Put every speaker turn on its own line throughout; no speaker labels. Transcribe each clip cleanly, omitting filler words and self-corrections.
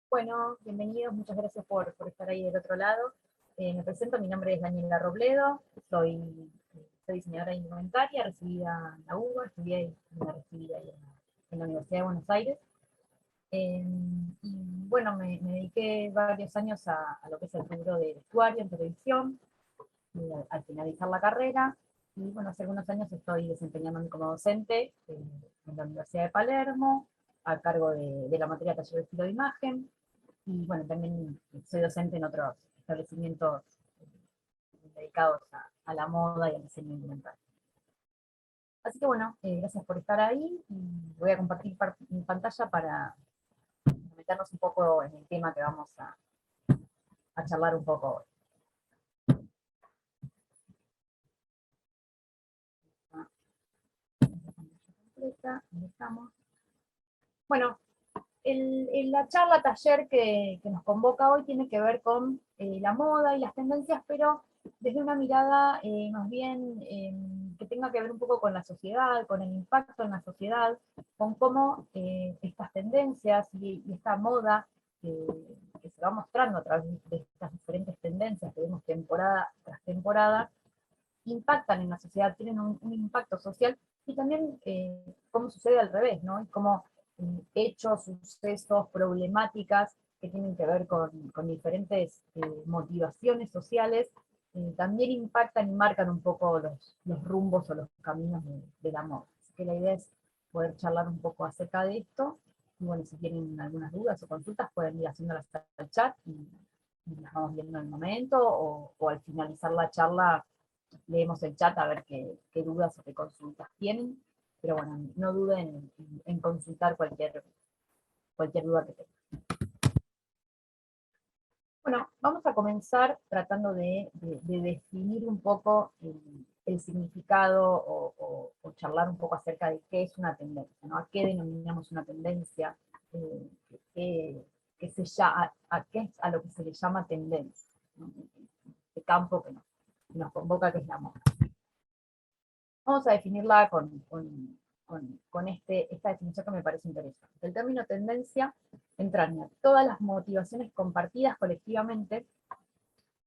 Bueno, bienvenidos, muchas gracias por estar ahí del otro lado. Me presento, mi nombre es Daniela Robledo, soy diseñadora de indumentaria, recibida en la UBA, estudié y me recibí ahí en la Universidad de Buenos Aires. Y bueno, me dediqué varios años a lo que es el rubro de vestuario en televisión, al finalizar la carrera. Y bueno, hace algunos años estoy desempeñándome como docente en la Universidad de Palermo, a cargo de la materia taller de estilo de imagen. Y bueno, también soy docente en otros establecimientos dedicados a la moda y al diseño indumentario. Así que bueno, gracias por estar ahí. Y voy a compartir mi pantalla para meternos un poco en el tema que vamos a charlar un poco hoy. Ahí estamos. Bueno, la charla taller que nos convoca hoy tiene que ver con la moda y las tendencias, pero desde una mirada más bien que tenga que ver un poco con la sociedad, con el impacto en la sociedad, con cómo estas tendencias y esta moda que se va mostrando a través de estas diferentes tendencias que vemos temporada tras temporada, impactan en la sociedad, tienen un impacto social, y también cómo sucede al revés, ¿no? Y cómo hechos, sucesos, problemáticas que tienen que ver con diferentes motivaciones sociales, también impactan y marcan un poco los rumbos o los caminos del amor. Así que la idea es poder charlar un poco acerca de esto, y bueno, si tienen algunas dudas o consultas pueden ir haciéndolas al chat y las vamos viendo en el momento, o al finalizar la charla leemos el chat a ver qué dudas o qué consultas tienen, pero bueno, no duden en consultar cualquier duda que tengan. Bueno, vamos a comenzar tratando de definir un poco el significado o charlar un poco acerca de qué es una tendencia, ¿no? A qué denominamos una tendencia, eh, qué qué es a lo que se le llama tendencia, ¿no? Este campo que nos convoca, que es la moda. Vamos a definirla con esta definición que me parece interesante. El término tendencia entraña todas las motivaciones compartidas colectivamente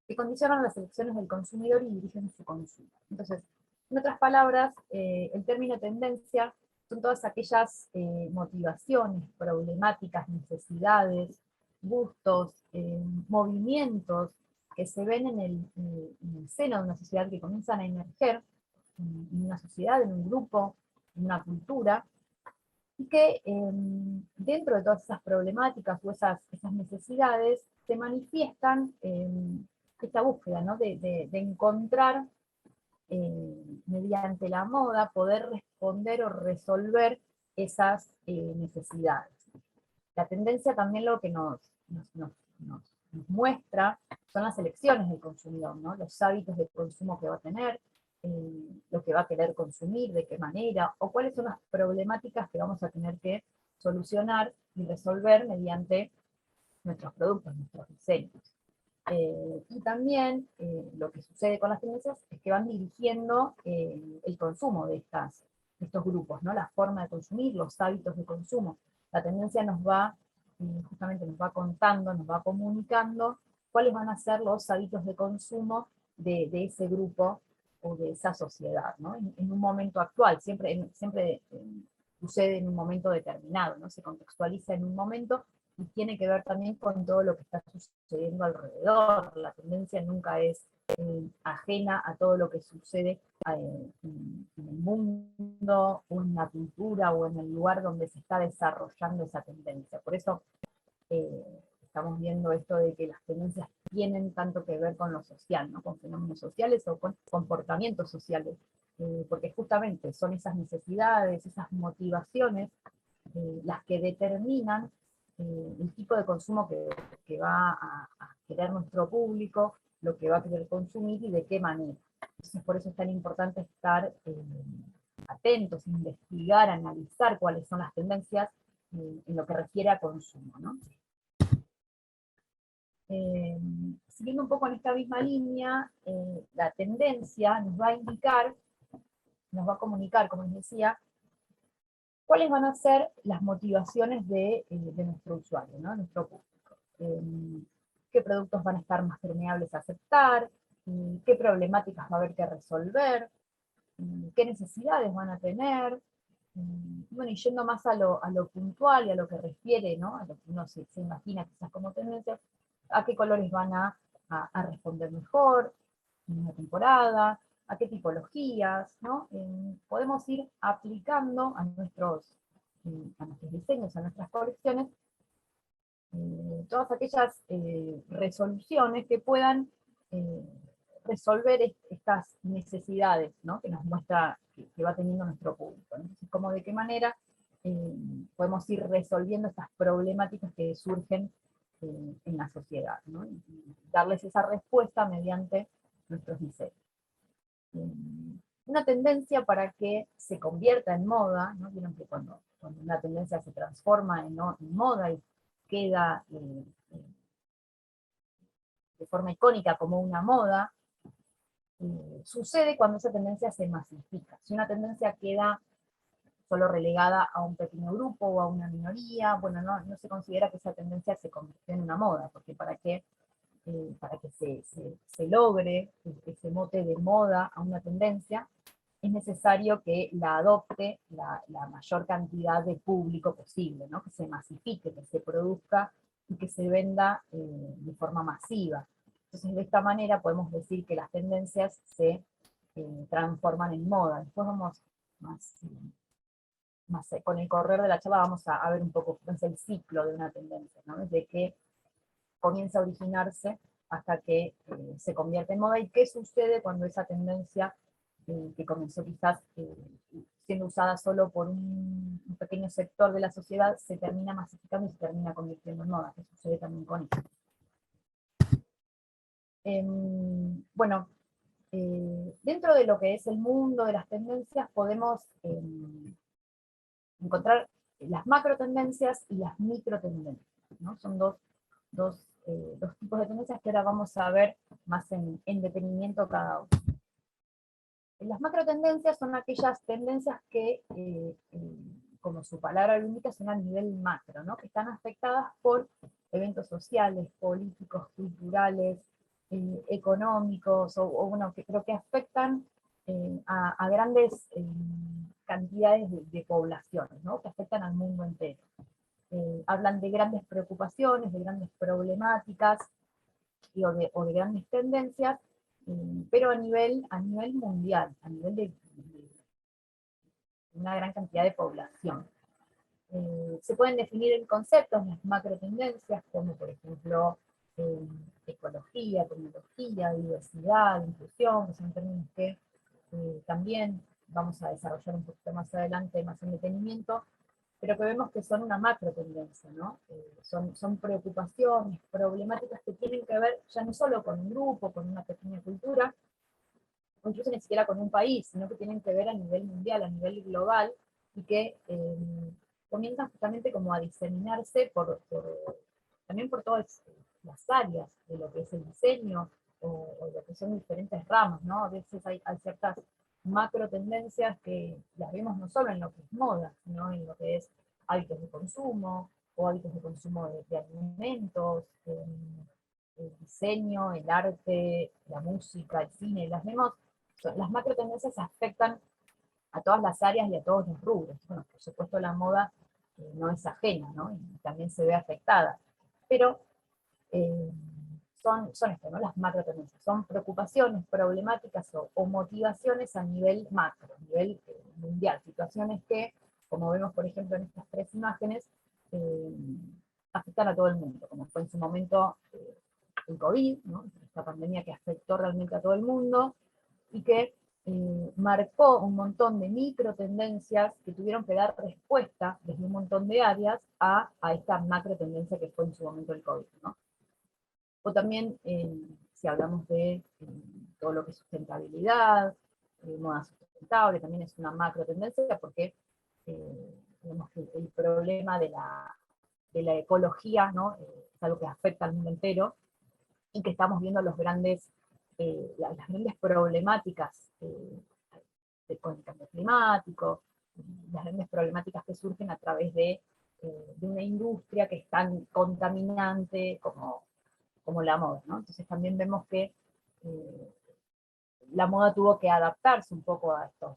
que condicionan las elecciones del consumidor y dirigen su consumo. Entonces, en otras palabras, el término tendencia son todas aquellas motivaciones, problemáticas, necesidades, gustos, movimientos que se ven en el seno de una sociedad, que comienzan a emerger en una sociedad, en un grupo, en una cultura, y que dentro de todas esas problemáticas o esas necesidades se manifiestan esta búsqueda, ¿no? de encontrar mediante la moda, poder responder o resolver esas necesidades. La tendencia también lo que nos muestra son las elecciones del consumidor, ¿no? Los hábitos de consumo que va a tener, lo que va a querer consumir, de qué manera, o cuáles son las problemáticas que vamos a tener que solucionar y resolver mediante nuestros productos, nuestros diseños. Y también lo que sucede con las tendencias es que van dirigiendo el consumo de estos grupos, ¿no? La forma de consumir, los hábitos de consumo. La tendencia justamente nos va contando, nos va comunicando cuáles van a ser los hábitos de consumo de ese grupo o de esa sociedad, ¿no? En un momento actual, siempre sucede en un momento determinado, ¿no? Se contextualiza en un momento y tiene que ver también con todo lo que está sucediendo alrededor. La tendencia nunca es ajena a todo lo que sucede en el mundo, o en la cultura, o en el lugar donde se está desarrollando esa tendencia. Por eso estamos viendo esto de que las tendencias tienen tanto que ver con lo social, ¿no? Con fenómenos sociales o con comportamientos sociales, porque justamente son esas necesidades, esas motivaciones, las que determinan el tipo de consumo que va a querer nuestro público, lo que va a querer consumir y de qué manera. Entonces, por eso es tan importante estar atentos, investigar, analizar cuáles son las tendencias en lo que refiere a consumo, ¿no? Siguiendo un poco en esta misma línea, la tendencia nos va a indicar, nos va a comunicar, como les decía, cuáles van a ser las motivaciones de nuestro usuario, ¿no? Nuestro público. qué productos van a estar más permeables a aceptar, qué problemáticas va a haber que resolver, qué necesidades van a tener, bueno, y yendo más a lo puntual y a lo que refiere, ¿no? A lo que uno se imagina quizás como tendencias, a qué colores van a responder mejor en una temporada, a qué tipologías, ¿no? Podemos ir aplicando a nuestros diseños, a nuestras colecciones, todas aquellas resoluciones que puedan resolver estas necesidades, ¿no? Que nos muestra, que va teniendo nuestro público. Entonces, como de qué manera podemos ir resolviendo estas problemáticas que surgen en la sociedad, ¿no? Y darles esa respuesta mediante nuestros diseños. Una tendencia para que se convierta en moda, ¿no? Vieron que cuando una tendencia se transforma en moda y queda de forma icónica como una moda, sucede cuando esa tendencia se masifica. Si una tendencia queda solo relegada a un pequeño grupo o a una minoría, bueno, no se considera que esa tendencia se convirtió en una moda, porque para que se logre ese mote de moda a una tendencia, es necesario que la adopte la mayor cantidad de público posible, ¿no? Que se masifique, que se produzca y que se venda de forma masiva. Entonces, de esta manera podemos decir que las tendencias se transforman en moda. Después vamos con el correr de la charla vamos a ver un poco cómo es el ciclo de una tendencia, ¿no? Desde que comienza a originarse hasta que se convierte en moda, y qué sucede cuando esa tendencia que comenzó quizás siendo usada solo por un pequeño sector de la sociedad, se termina masificando y se termina convirtiendo en moda, que sucede también con eso. Bueno, dentro de lo que es el mundo de las tendencias podemos encontrar las macro tendencias y las micro tendencias, ¿no? Son dos tipos de tendencias que ahora vamos a ver más en detenimiento cada uno. Las macro tendencias son aquellas tendencias que, como su palabra lo indica, son a nivel macro, ¿no? Que están afectadas por eventos sociales, políticos, culturales, económicos, o bueno, que creo que afectan a grandes cantidades de poblaciones, ¿no? Que afectan al mundo entero. Hablan de grandes preocupaciones, de grandes problemáticas, o de grandes tendencias, pero a nivel mundial, a nivel de una gran cantidad de población. Se pueden definir en conceptos las macro tendencias, como por ejemplo ecología, tecnología, diversidad, inclusión, que son términos que también vamos a desarrollar un poquito más adelante, más en detenimiento, pero que vemos que son una macro tendencia, ¿no? Son preocupaciones, problemáticas que tienen que ver ya no solo con un grupo, con una pequeña cultura, o incluso ni siquiera con un país, sino que tienen que ver a nivel mundial, a nivel global, y que comienzan justamente como a diseminarse también por todas las áreas de lo que es el diseño, o lo que son diferentes ramas, ¿no? A veces hay ciertas macro tendencias que las vemos no solo en lo que es moda, sino en lo que es hábitos de consumo, o hábitos de consumo de alimentos, el diseño, el arte, la música, el cine, las macro tendencias afectan a todas las áreas y a todos los rubros. Bueno, por supuesto la moda no es ajena, ¿no? Y también se ve afectada. Pero son esto, ¿no? Las macro tendencias. Son preocupaciones, problemáticas o motivaciones a nivel macro, a nivel mundial. Situaciones que, como vemos por ejemplo en estas tres imágenes, afectan a todo el mundo, como fue en su momento el COVID, ¿no? Esta pandemia que afectó realmente a todo el mundo, y que marcó un montón de micro tendencias que tuvieron que dar respuesta desde un montón de áreas a esta macro tendencia que fue en su momento el COVID, ¿no? O también, si hablamos de todo lo que es sustentabilidad, moda sustentable, también es una macro tendencia, porque vemos que el problema de la ecología, ¿no? Es algo que afecta al mundo entero, y que estamos viendo las grandes problemáticas con el cambio climático, las grandes problemáticas que surgen a través de de una industria que es tan contaminante como la moda, ¿no? Entonces también vemos que la moda tuvo que adaptarse un poco a estos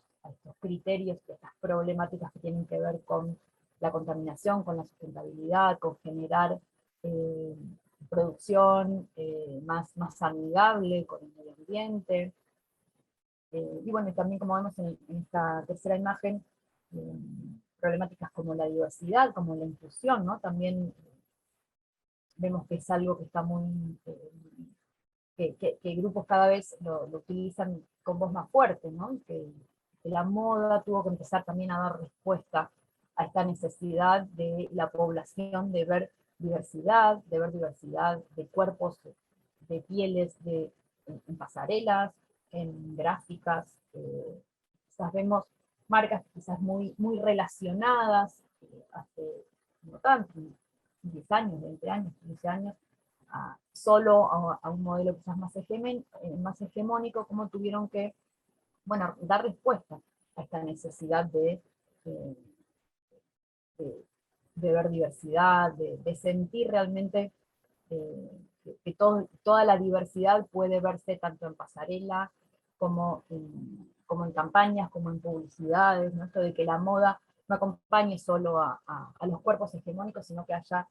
criterios, a estas problemáticas que tienen que ver con la contaminación, con la sustentabilidad, con generar eh, producción más amigable con el medio ambiente. Y bueno, y también como vemos en esta tercera imagen, eh, problemáticas como la diversidad, como la inclusión, ¿no? También vemos que es algo que está muy, que grupos cada vez lo utilizan con voz más fuerte, ¿no? Que la moda tuvo que empezar también a dar respuesta a esta necesidad de la población de ver diversidad de cuerpos, de pieles, en pasarelas, en gráficas, quizás vemos marcas quizás muy relacionadas, hace no tanto, 10 años, 20 años, 15 años, solo a un modelo quizás más hegemónico, como tuvieron que, bueno, dar respuesta a esta necesidad eh, de, de ver diversidad, de sentir realmente eh, que toda la diversidad puede verse tanto en pasarela como en campañas, como en publicidades, ¿no? Esto de que la moda no acompañe solo a los cuerpos hegemónicos, sino que haya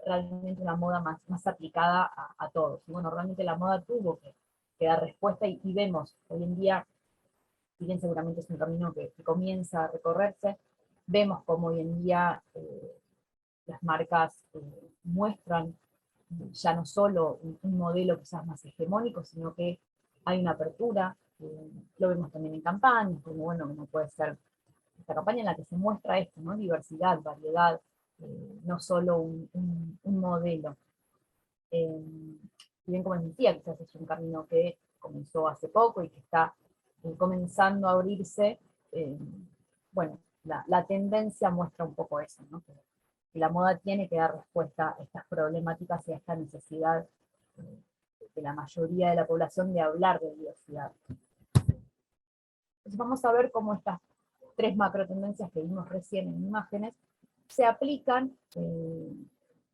realmente una moda más aplicada a todos. Y bueno, realmente la moda tuvo que dar respuesta y vemos hoy en día, si bien seguramente es un camino que comienza a recorrerse, vemos como hoy en día las marcas muestran ya no solo un modelo quizás más hegemónico, sino que hay una apertura, lo vemos también en campañas, como bueno, como puede ser esta campaña en la que se muestra esto, ¿no? Diversidad, variedad, no solo un modelo. Si bien como les decía, quizás es un camino que comenzó hace poco y que está comenzando a abrirse, eh, bueno, la tendencia muestra un poco eso, ¿no? Que la moda tiene que dar respuesta a estas problemáticas y a esta necesidad de la mayoría de la población de hablar de diversidad. Entonces vamos a ver cómo estas tres macro tendencias que vimos recién en imágenes se aplican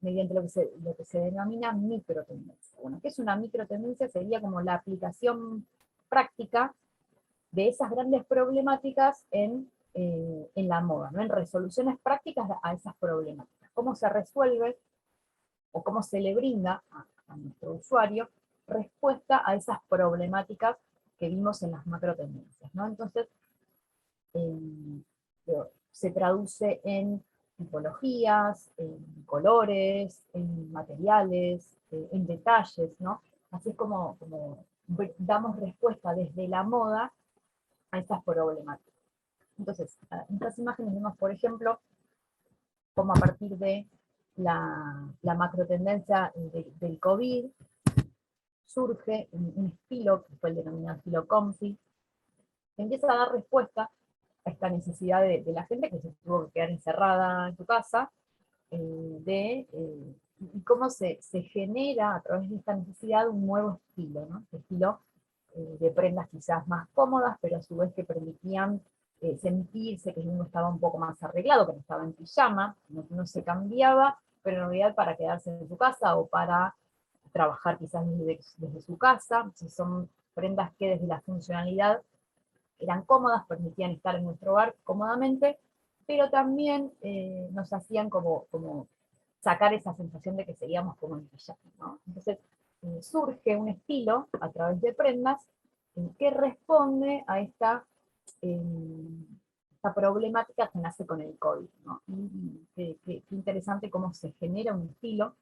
mediante lo que se denomina microtendencia. Bueno, ¿qué es una microtendencia? Sería como la aplicación práctica de esas grandes problemáticas en la moda, ¿no? En resoluciones prácticas a esas problemáticas. ¿Cómo se resuelve o cómo se le brinda a nuestro usuario respuesta a esas problemáticas que vimos en las macro tendencias, ¿no? Entonces, se traduce en tipologías, en colores, en materiales, en detalles, ¿no? Así es como damos respuesta desde la moda a estas problemáticas. Entonces, en estas imágenes vemos, por ejemplo, cómo a partir de la macro tendencia del COVID surge un estilo, que fue el denominado estilo comfy, que empieza a dar respuesta a esta necesidad de la gente que se tuvo que quedar encerrada en su casa, y cómo se genera a través de esta necesidad un nuevo estilo, ¿no? Este estilo de prendas quizás más cómodas, pero a su vez que permitían sentirse que uno estaba un poco más arreglado, que no estaba en pijama, que uno se cambiaba, pero en realidad para quedarse en su casa o para trabajar quizás desde su casa. Entonces son prendas que desde la funcionalidad eran cómodas, permitían estar en nuestro hogar cómodamente, pero también nos hacían como sacar esa sensación de que seguíamos como en pijama, ¿no? Entonces surge un estilo a través de prendas que responde a eh, esta problemática que nace con el COVID, ¿no? Y qué interesante cómo se genera un estilo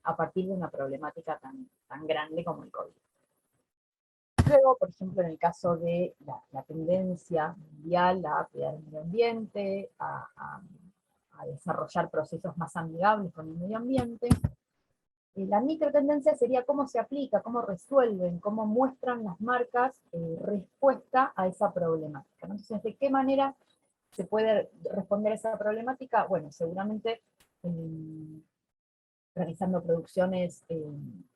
a partir de una problemática tan grande como el COVID. Luego, por ejemplo, en el caso de la tendencia mundial a cuidar el medio ambiente, a desarrollar procesos más amigables con el medio ambiente, la microtendencia sería cómo se aplica, cómo resuelven, cómo muestran las marcas respuesta a esa problemática. Entonces, ¿de qué manera se puede responder a esa problemática? Bueno, seguramente realizando producciones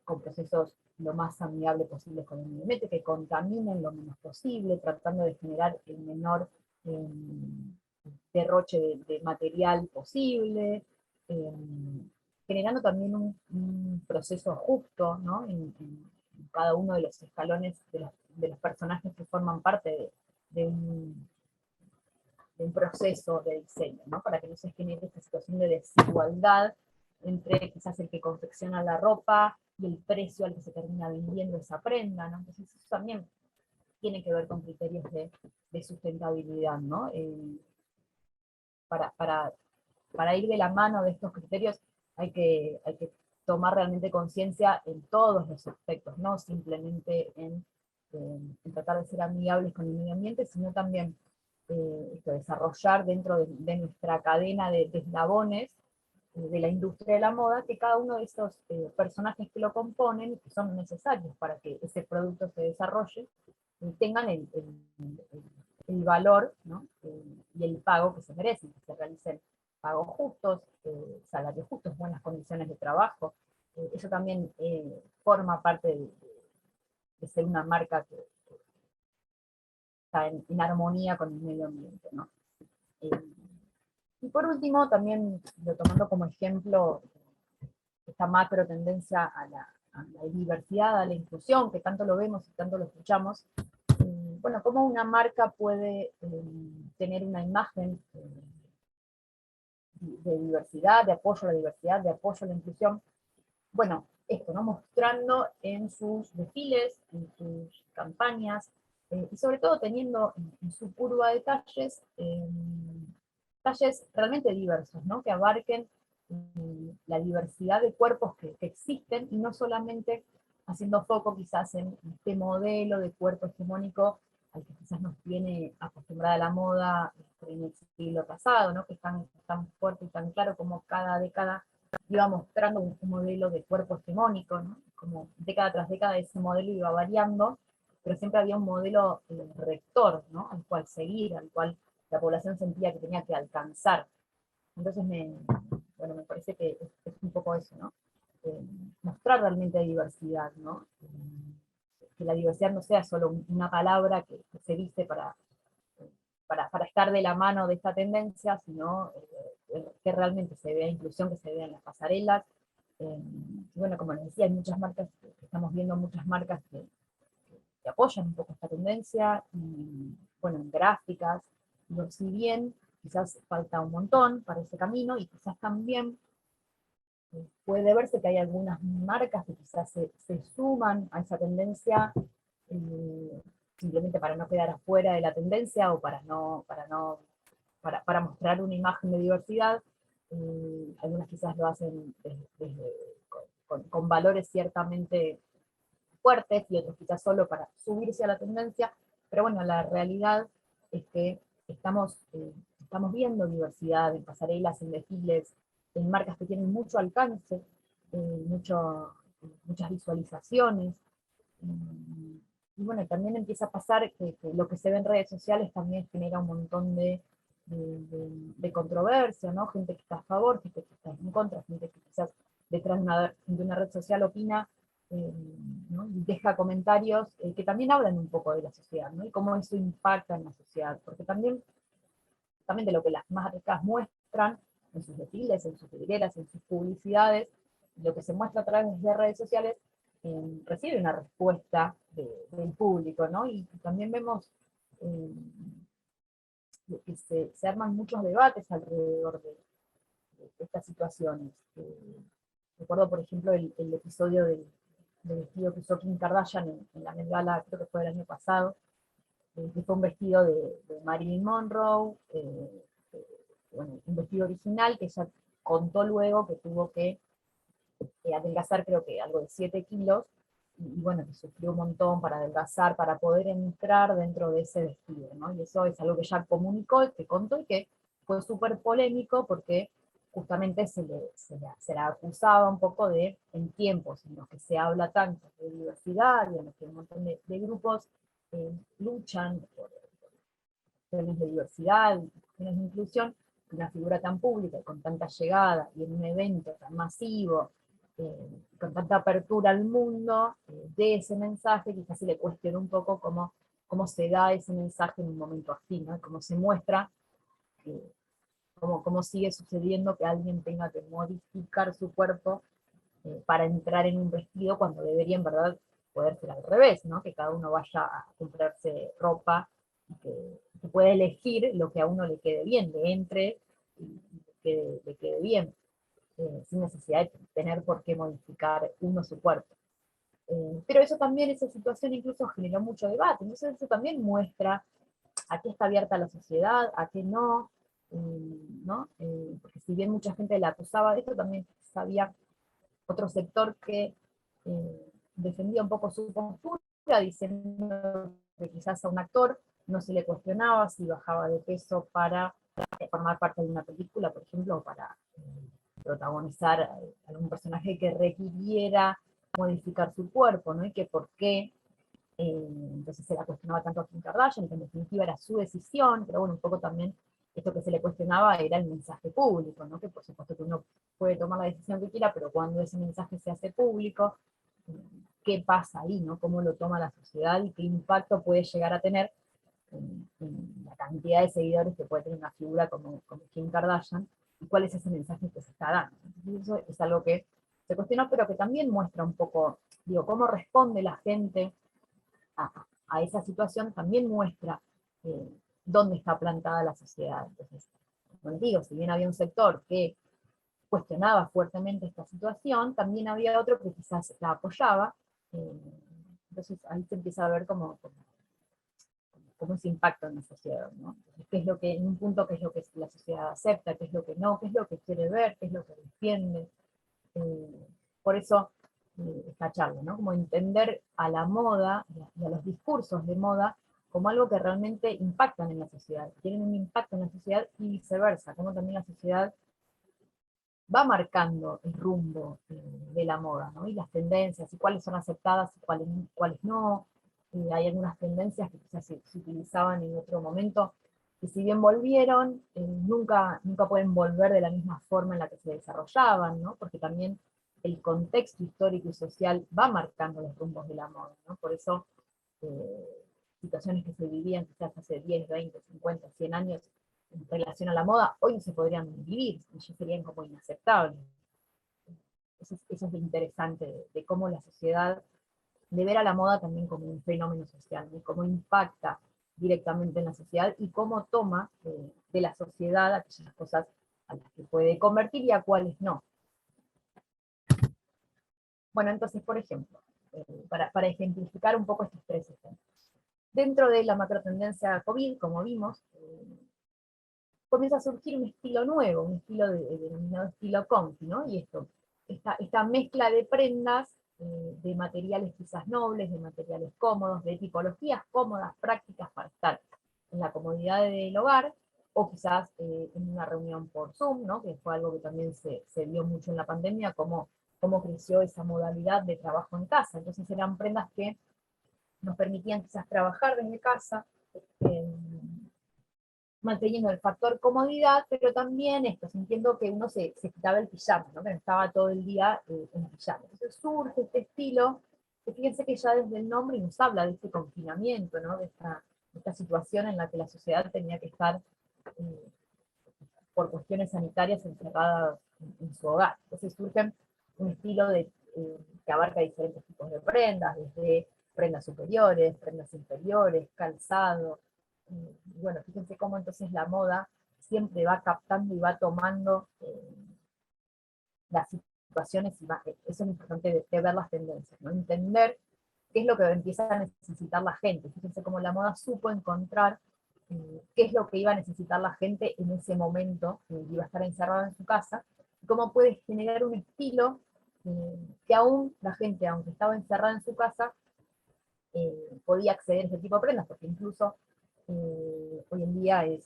con procesos lo más amigables posibles con el medio ambiente, que contaminen lo menos posible, tratando de generar el menor derroche de material posible, generando también un proceso justo, ¿no? En cada uno de los escalones de los personajes que forman parte de un, de un proceso de diseño, ¿no? Para que no se genere esta situación de desigualdad entre quizás el que confecciona la ropa y el precio al que se termina vendiendo esa prenda, ¿no? Entonces eso también tiene que ver con criterios de sustentabilidad, ¿no? Para, para, para ir de la mano de estos criterios hay que tomar realmente conciencia en todos los aspectos, no simplemente en tratar de ser amigables con el medio ambiente, sino también desarrollar dentro de nuestra cadena de eslabones de la industria de la moda, que cada uno de esos personajes que lo componen, que son necesarios para que ese producto se desarrolle, tengan el valor, ¿no? Y el pago que se merecen, que se realicen pagos justos, salarios justos, buenas condiciones de trabajo. Eso también forma parte de ser una marca que está en armonía con el medio ambiente, ¿no? Y por último, también tomando como ejemplo esta macro tendencia a la diversidad, a la inclusión, que tanto lo vemos y tanto lo escuchamos, bueno, cómo una marca puede tener una imagen de diversidad, de apoyo a la diversidad, de apoyo a la inclusión, bueno, esto, ¿no? Mostrando en sus desfiles, en sus campañas, y sobre todo teniendo en su curva de talles realmente diversos, ¿no? Que abarquen la diversidad de cuerpos que existen, y no solamente haciendo foco quizás en este modelo de cuerpo hegemónico al que quizás nos tiene acostumbrada la moda en el siglo pasado, ¿no? Que es tan fuerte y tan claro como cada década iba mostrando un modelo de cuerpo hegemónico, ¿no? Como década tras década ese modelo iba variando, pero siempre había un modelo rector, ¿no? Al cual seguir, al cual la población sentía que tenía que alcanzar. Entonces bueno, me parece que es un poco eso, ¿no? Mostrar realmente diversidad, ¿no? Que la diversidad no sea solo una palabra que se dice para estar de la mano de esta tendencia, sino que realmente se vea inclusión, que se vea en las pasarelas. Bueno, como les decía, hay muchas marcas, estamos viendo muchas marcas que apoyan un poco esta tendencia, y bueno, en gráficas, y si bien quizás falta un montón para ese camino, y quizás también puede verse que hay algunas marcas que quizás se suman a esa tendencia, simplemente para no quedar afuera de la tendencia, o para mostrar una imagen de diversidad. Algunas quizás lo hacen con valores ciertamente fuertes, y otros quizás solo para subirse a la tendencia, pero bueno, la realidad es que estamos viendo diversidad en pasarelas, en desfiles, en marcas que tienen mucho alcance, muchas visualizaciones, y bueno, también empieza a pasar que lo que se ve en redes sociales también genera un montón de controversia, ¿no? Gente que está a favor, gente que está en contra, gente que quizás detrás de una red social opina, ¿no? Y deja comentarios que también hablan un poco de la sociedad, ¿no? Y cómo eso impacta en la sociedad, porque también de lo que las marcas muestran en sus desfiles, en sus vidrieras, en sus publicidades, lo que se muestra a través de redes sociales, recibe una respuesta del público, ¿no? Y también vemos que se arman muchos debates alrededor de estas situaciones. Recuerdo, por ejemplo, el episodio del vestido que usó Kim Kardashian en la Met Gala, creo que fue el año pasado, que fue un vestido de Marilyn Monroe, bueno, un vestido original que ella contó luego que tuvo que adelgazar, creo que algo de 7 kilos, y bueno, que sufrió un montón para adelgazar, para poder entrar dentro de ese vestido, ¿no? Y eso es algo que ella comunicó, que contó, y que fue súper polémico, porque justamente se la acusaba un poco en tiempos en los que se habla tanto de diversidad, y en los que un montón de grupos luchan por cuestiones de diversidad, cuestiones de inclusión, una figura tan pública, con tanta llegada, y en un evento tan masivo, con tanta apertura al mundo, de ese mensaje, quizás se le cuestiona un poco cómo se da ese mensaje en un momento así, ¿no? Cómo se muestra cómo sigue sucediendo que alguien tenga que modificar su cuerpo para entrar en un vestido cuando debería en verdad poder ser al revés, ¿no? Que cada uno vaya a comprarse ropa y que pueda elegir lo que a uno le quede bien, le entre y le quede bien, sin necesidad de tener por qué modificar uno su cuerpo. Pero eso también, esa situación incluso generó mucho debate, entonces eso también muestra a qué está abierta la sociedad, a qué no, ¿no? Porque si bien mucha gente la acusaba de esto, también había otro sector que defendía un poco su postura, diciendo que quizás a un actor no se le cuestionaba si bajaba de peso para formar parte de una película, por ejemplo, o para protagonizar algún personaje que requiriera modificar su cuerpo, ¿no? Y que por qué entonces se la cuestionaba tanto a Kim Kardashian, que en definitiva era su decisión, pero bueno, un poco también esto que se le cuestionaba era el mensaje público, ¿no? Que por supuesto que uno puede tomar la decisión que quiera, pero cuando ese mensaje se hace público, ¿qué pasa ahí, no? ¿Cómo lo toma la sociedad y qué impacto puede llegar a tener en la cantidad de seguidores que puede tener una figura como Kim Kardashian, y cuál es ese mensaje que se está dando? Entonces eso es algo que se cuestiona, pero que también muestra un poco, digo, cómo responde la gente a esa situación, también muestra dónde está plantada la sociedad. Entonces, como les digo, si bien había un sector que cuestionaba fuertemente esta situación, también había otro que quizás la apoyaba, entonces ahí se empieza a ver como ese impacto en la sociedad, ¿no? Entonces, qué es lo que, en un punto, qué es lo que la sociedad acepta, qué es lo que no, qué es lo que quiere ver, qué es lo que defiende. Por eso esta charla, ¿no? Como entender a la moda y a los discursos de moda como algo que realmente impactan en la sociedad, tienen un impacto en la sociedad y viceversa, como también la sociedad va marcando el rumbo de la moda, ¿no? Y las tendencias, y cuáles son aceptadas y cuáles no. Hay algunas tendencias que quizás se utilizaban en otro momento, que si bien volvieron, nunca pueden volver de la misma forma en la que se desarrollaban, ¿no? Porque también el contexto histórico y social va marcando los rumbos de la moda, ¿no? Por eso situaciones que se vivían quizás hace 10, 20, 50, 100 años en relación a la moda, hoy no se podrían vivir, y ya serían como inaceptables. Eso es lo interesante de cómo la sociedad, de ver a la moda también como un fenómeno social, ¿no? Cómo impacta directamente en la sociedad y cómo toma de la sociedad aquellas cosas a las que puede convertir y a cuáles no. Bueno, entonces, por ejemplo, para ejemplificar un poco estos tres ejemplos. Dentro de la macrotendencia COVID, como vimos, comienza a surgir un estilo nuevo, un estilo denominado estilo confi, ¿no? Y esta mezcla de prendas, de materiales quizás nobles, de materiales cómodos, de tipologías cómodas, prácticas para estar en la comodidad del hogar, o quizás en una reunión por Zoom, ¿no? Que fue algo que también se vio mucho en la pandemia, cómo creció esa modalidad de trabajo en casa. Entonces eran prendas que nos permitían quizás trabajar desde casa, manteniendo el factor comodidad, pero también esto, sintiendo que uno se quitaba el pijama, ¿no? Que no estaba todo el día en pijama. Entonces surge este estilo, que fíjense que ya desde el nombre nos habla de este confinamiento, ¿no? De esta situación en la que la sociedad tenía que estar eh, por cuestiones sanitarias encerrada en su hogar. Entonces surgen un estilo que abarca diferentes tipos de prendas, desde prendas superiores, prendas inferiores, calzado. Bueno, fíjense cómo entonces la moda siempre va captando y va tomando las situaciones, y eso es importante de ver las tendencias, ¿no? Entender qué es lo que empieza a necesitar la gente. Fíjense cómo la moda supo encontrar qué es lo que iba a necesitar la gente en ese momento, que iba a estar encerrada en su casa, y cómo puede generar un estilo que aún la gente, aunque estaba encerrada en su casa, podía acceder a ese tipo de prendas, porque incluso hoy en día es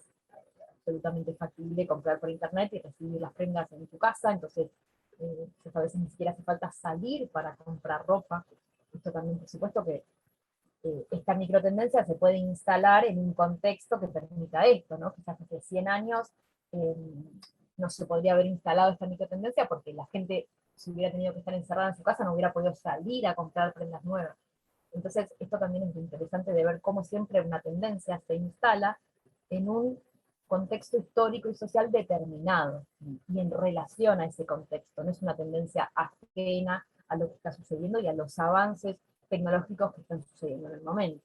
absolutamente factible comprar por internet y recibir las prendas en tu casa, entonces a veces ni siquiera hace falta salir para comprar ropa. Esto también, por supuesto, que esta microtendencia se puede instalar en un contexto que permita esto, ¿no? Quizás hace 100 años eh, no se podría haber instalado esta microtendencia porque la gente, si hubiera tenido que estar encerrada en su casa, no hubiera podido salir a comprar prendas nuevas. Entonces, esto también es interesante de ver cómo siempre una tendencia se instala en un contexto histórico y social determinado, y en relación a ese contexto, no es una tendencia ajena a lo que está sucediendo y a los avances tecnológicos que están sucediendo en el momento.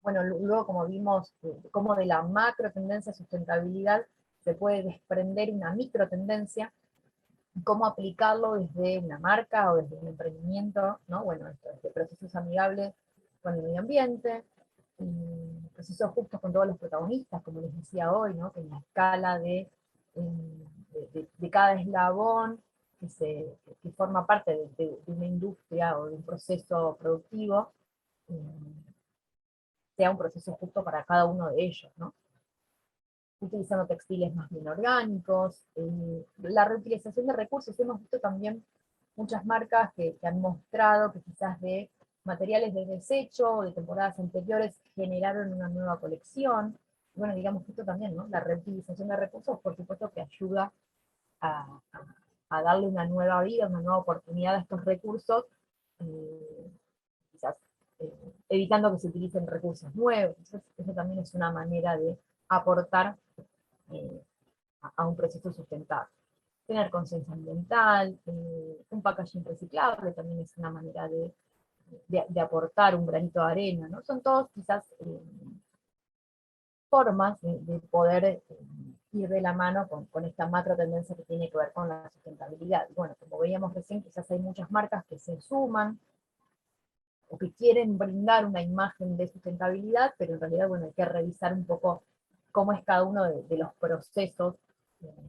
Bueno, luego como vimos, cómo de la macro tendencia a sustentabilidad se puede desprender una micro tendencia, y cómo aplicarlo desde una marca o desde un emprendimiento, ¿no? Bueno, desde procesos amigables con el medio ambiente, procesos justos con todos los protagonistas, como les decía hoy, ¿no? Que en la escala de cada eslabón que forma parte de una industria o de un proceso productivo, sea un proceso justo para cada uno de ellos, ¿no? Utilizando textiles más bien orgánicos, la reutilización de recursos. Hemos visto también muchas marcas que han mostrado que quizás de materiales de desecho o de temporadas anteriores generaron una nueva colección. Bueno, digamos que esto también, ¿no? La reutilización de recursos, por supuesto que ayuda a, a darle una nueva vida, una nueva oportunidad a estos recursos, quizás evitando que se utilicen recursos nuevos. Entonces, eso también es una manera de aportar eh, a un proceso sustentable. Tener conciencia ambiental, un packaging reciclable también es una manera de aportar un granito de arena, ¿no? Son todos quizás formas de poder ir de la mano con esta macro tendencia que tiene que ver con la sustentabilidad. Bueno, como veíamos recién, quizás hay muchas marcas que se suman o que quieren brindar una imagen de sustentabilidad, pero en realidad, bueno, hay que revisar un poco cómo es cada uno de los procesos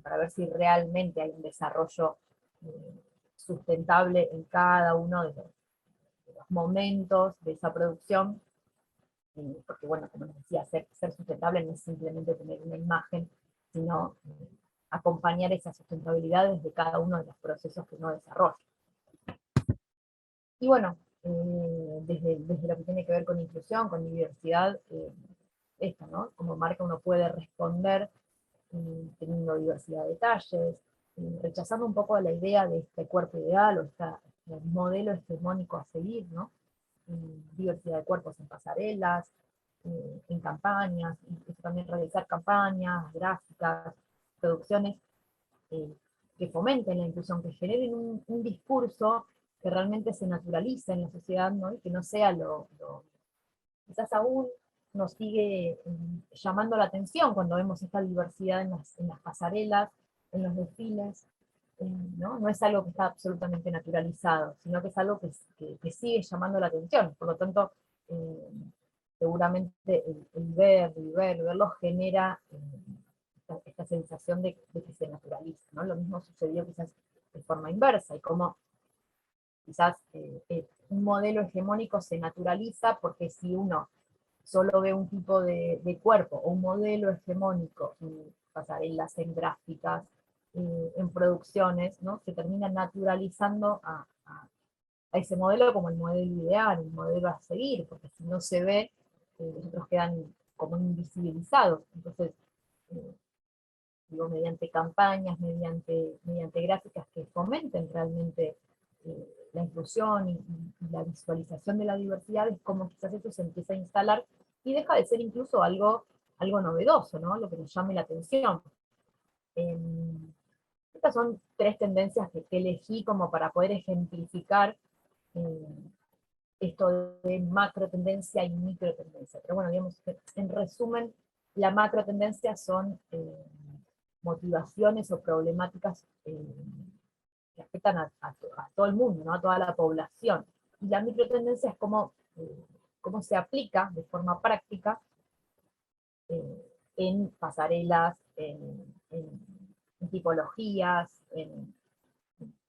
para ver si realmente hay un desarrollo sustentable en cada uno de los momentos de esa producción, porque bueno, como les decía, ser sustentable no es simplemente tener una imagen, sino acompañar esa sustentabilidad desde cada uno de los procesos que uno desarrolla. Y bueno, desde lo que tiene que ver con inclusión, con diversidad, esto, ¿no? Como marca uno puede responder teniendo diversidad de talles, rechazando un poco la idea de este cuerpo ideal o el modelo hegemónico a seguir, ¿no? Diversidad de cuerpos en pasarelas, en campañas, incluso también realizar campañas, gráficas, producciones que fomenten la inclusión, que generen un discurso que realmente se naturalice en la sociedad, ¿no? Y que no sea quizás aún nos sigue llamando la atención cuando vemos esta diversidad en las pasarelas, en los desfiles, ¿no? No es algo que está absolutamente naturalizado, sino que es algo que sigue llamando la atención. Por lo tanto, eh, seguramente el verlo genera esta sensación de que se naturaliza, ¿no? Lo mismo sucedió quizás de forma inversa, y como quizás un modelo hegemónico se naturaliza porque si uno solo ve un tipo de cuerpo o un modelo hegemónico en pasarelas, en gráficas, en producciones, ¿no? Se termina naturalizando a ese modelo como el modelo ideal, el modelo a seguir, porque si no se ve, los otros quedan como invisibilizados. Entonces, eh, digo, mediante campañas, mediante gráficas que fomenten realmente la inclusión y la visualización de la diversidad, es como quizás eso se empieza a instalar y deja de ser incluso algo novedoso, ¿no? Lo que nos llame la atención. Eh, Estas son tres tendencias que elegí como para poder ejemplificar eh, esto de macro tendencia y micro tendencia. Pero bueno, digamos que en resumen, la macro tendencia son motivaciones o problemáticas que afectan a todo el mundo, ¿no? A toda la población. Y la microtendencia es cómo se aplica de forma práctica en pasarelas, en tipologías, en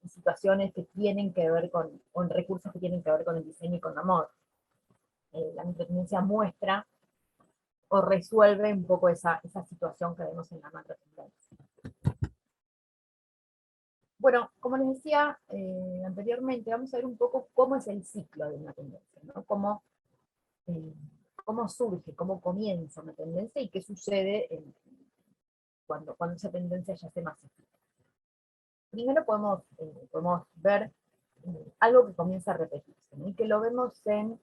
situaciones que tienen que ver con recursos que tienen que ver con el diseño y con la moda. La microtendencia muestra o resuelve un poco esa situación que vemos en la macrotendencia. Bueno, como les decía anteriormente, vamos a ver un poco cómo es el ciclo de una tendencia, ¿no? Eh, cómo surge, cómo comienza una tendencia y qué sucede cuando esa tendencia ya se masifica. Primero podemos ver algo que comienza a repetirse, ¿no? Y que lo vemos en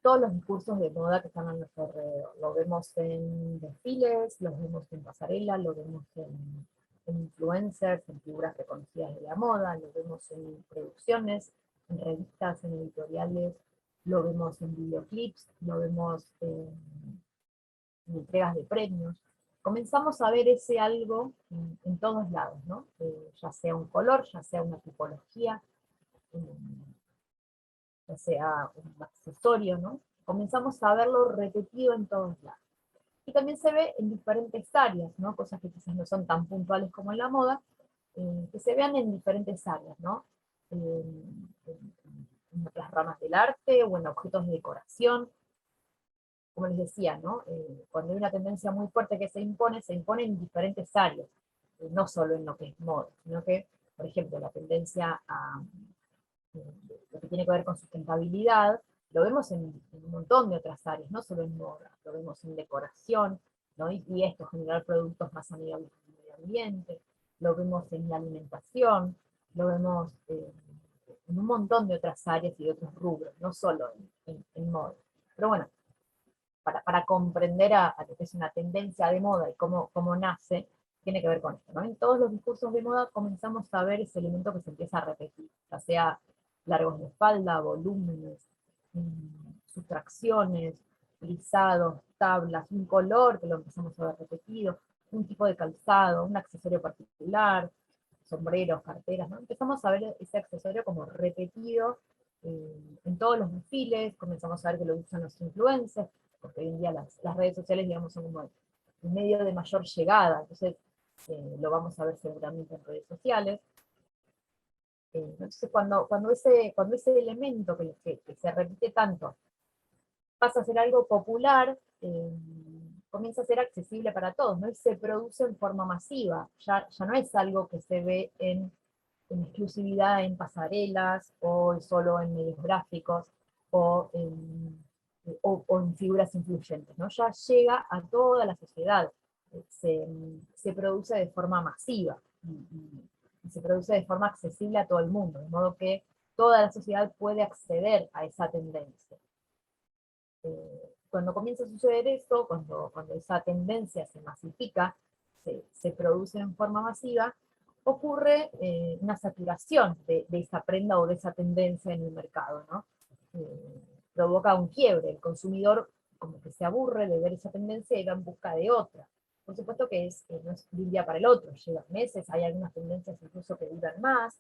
todos los discursos de moda que están a nuestro alrededor. Lo vemos en desfiles, lo vemos en pasarela, lo vemos en influencers, en figuras reconocidas de la moda, lo vemos en producciones, en revistas, en editoriales, lo vemos en videoclips, lo vemos en entregas de premios. Comenzamos a ver ese algo en todos lados, ¿no? Ya sea un color, ya sea una tipología, ya sea un accesorio, ¿no? Comenzamos a verlo repetido en todos lados. Y también se ve en diferentes áreas, ¿no? Cosas que quizás no son tan puntuales como en la moda, que se vean en diferentes áreas, ¿no? En otras ramas del arte o en objetos de decoración. Como les decía, ¿no? Cuando hay una tendencia muy fuerte que se impone en diferentes áreas, no solo en lo que es moda, sino que, por ejemplo, la tendencia a lo que tiene que ver con sustentabilidad, lo vemos en un montón de otras áreas, no solo en moda, lo vemos en decoración, ¿no? Y esto, generar productos más amigables con el medio ambiente, lo vemos en la alimentación, lo vemos en un montón de otras áreas y de otros rubros, no solo en moda. Pero bueno, para comprender a lo que es una tendencia de moda y cómo nace, tiene que ver con esto, ¿no? En todos los discursos de moda comenzamos a ver ese elemento que se empieza a repetir, ya sea largos de espalda, volúmenes, sustracciones, lisados, tablas, un color que lo empezamos a ver repetido, un tipo de calzado, un accesorio particular, sombreros, carteras, ¿no? Empezamos a ver ese accesorio como repetido en todos los desfiles, comenzamos a ver que lo usan los influencers, porque hoy en día las redes sociales, digamos, son como el medio de mayor llegada, entonces lo vamos a ver seguramente en redes sociales. Entonces, cuando ese elemento que se repite tanto pasa a ser algo popular, comienza a ser accesible para todos, ¿no? Y se produce en forma masiva, ya no es algo que se ve en exclusividad en pasarelas, o solo en medios gráficos, o en figuras influyentes, ¿no? Ya llega a toda la sociedad, se produce de forma masiva, y se produce de forma accesible a todo el mundo, de modo que toda la sociedad puede acceder a esa tendencia. Cuando comienza a suceder esto, cuando esa tendencia se masifica, se produce en forma masiva, ocurre una saturación de esa prenda o de esa tendencia en el mercado, ¿no? Provoca un quiebre, el consumidor como que se aburre de ver esa tendencia y va en busca de otra. Por supuesto que no es de un día para el otro, llevan meses, hay algunas tendencias incluso que duran más,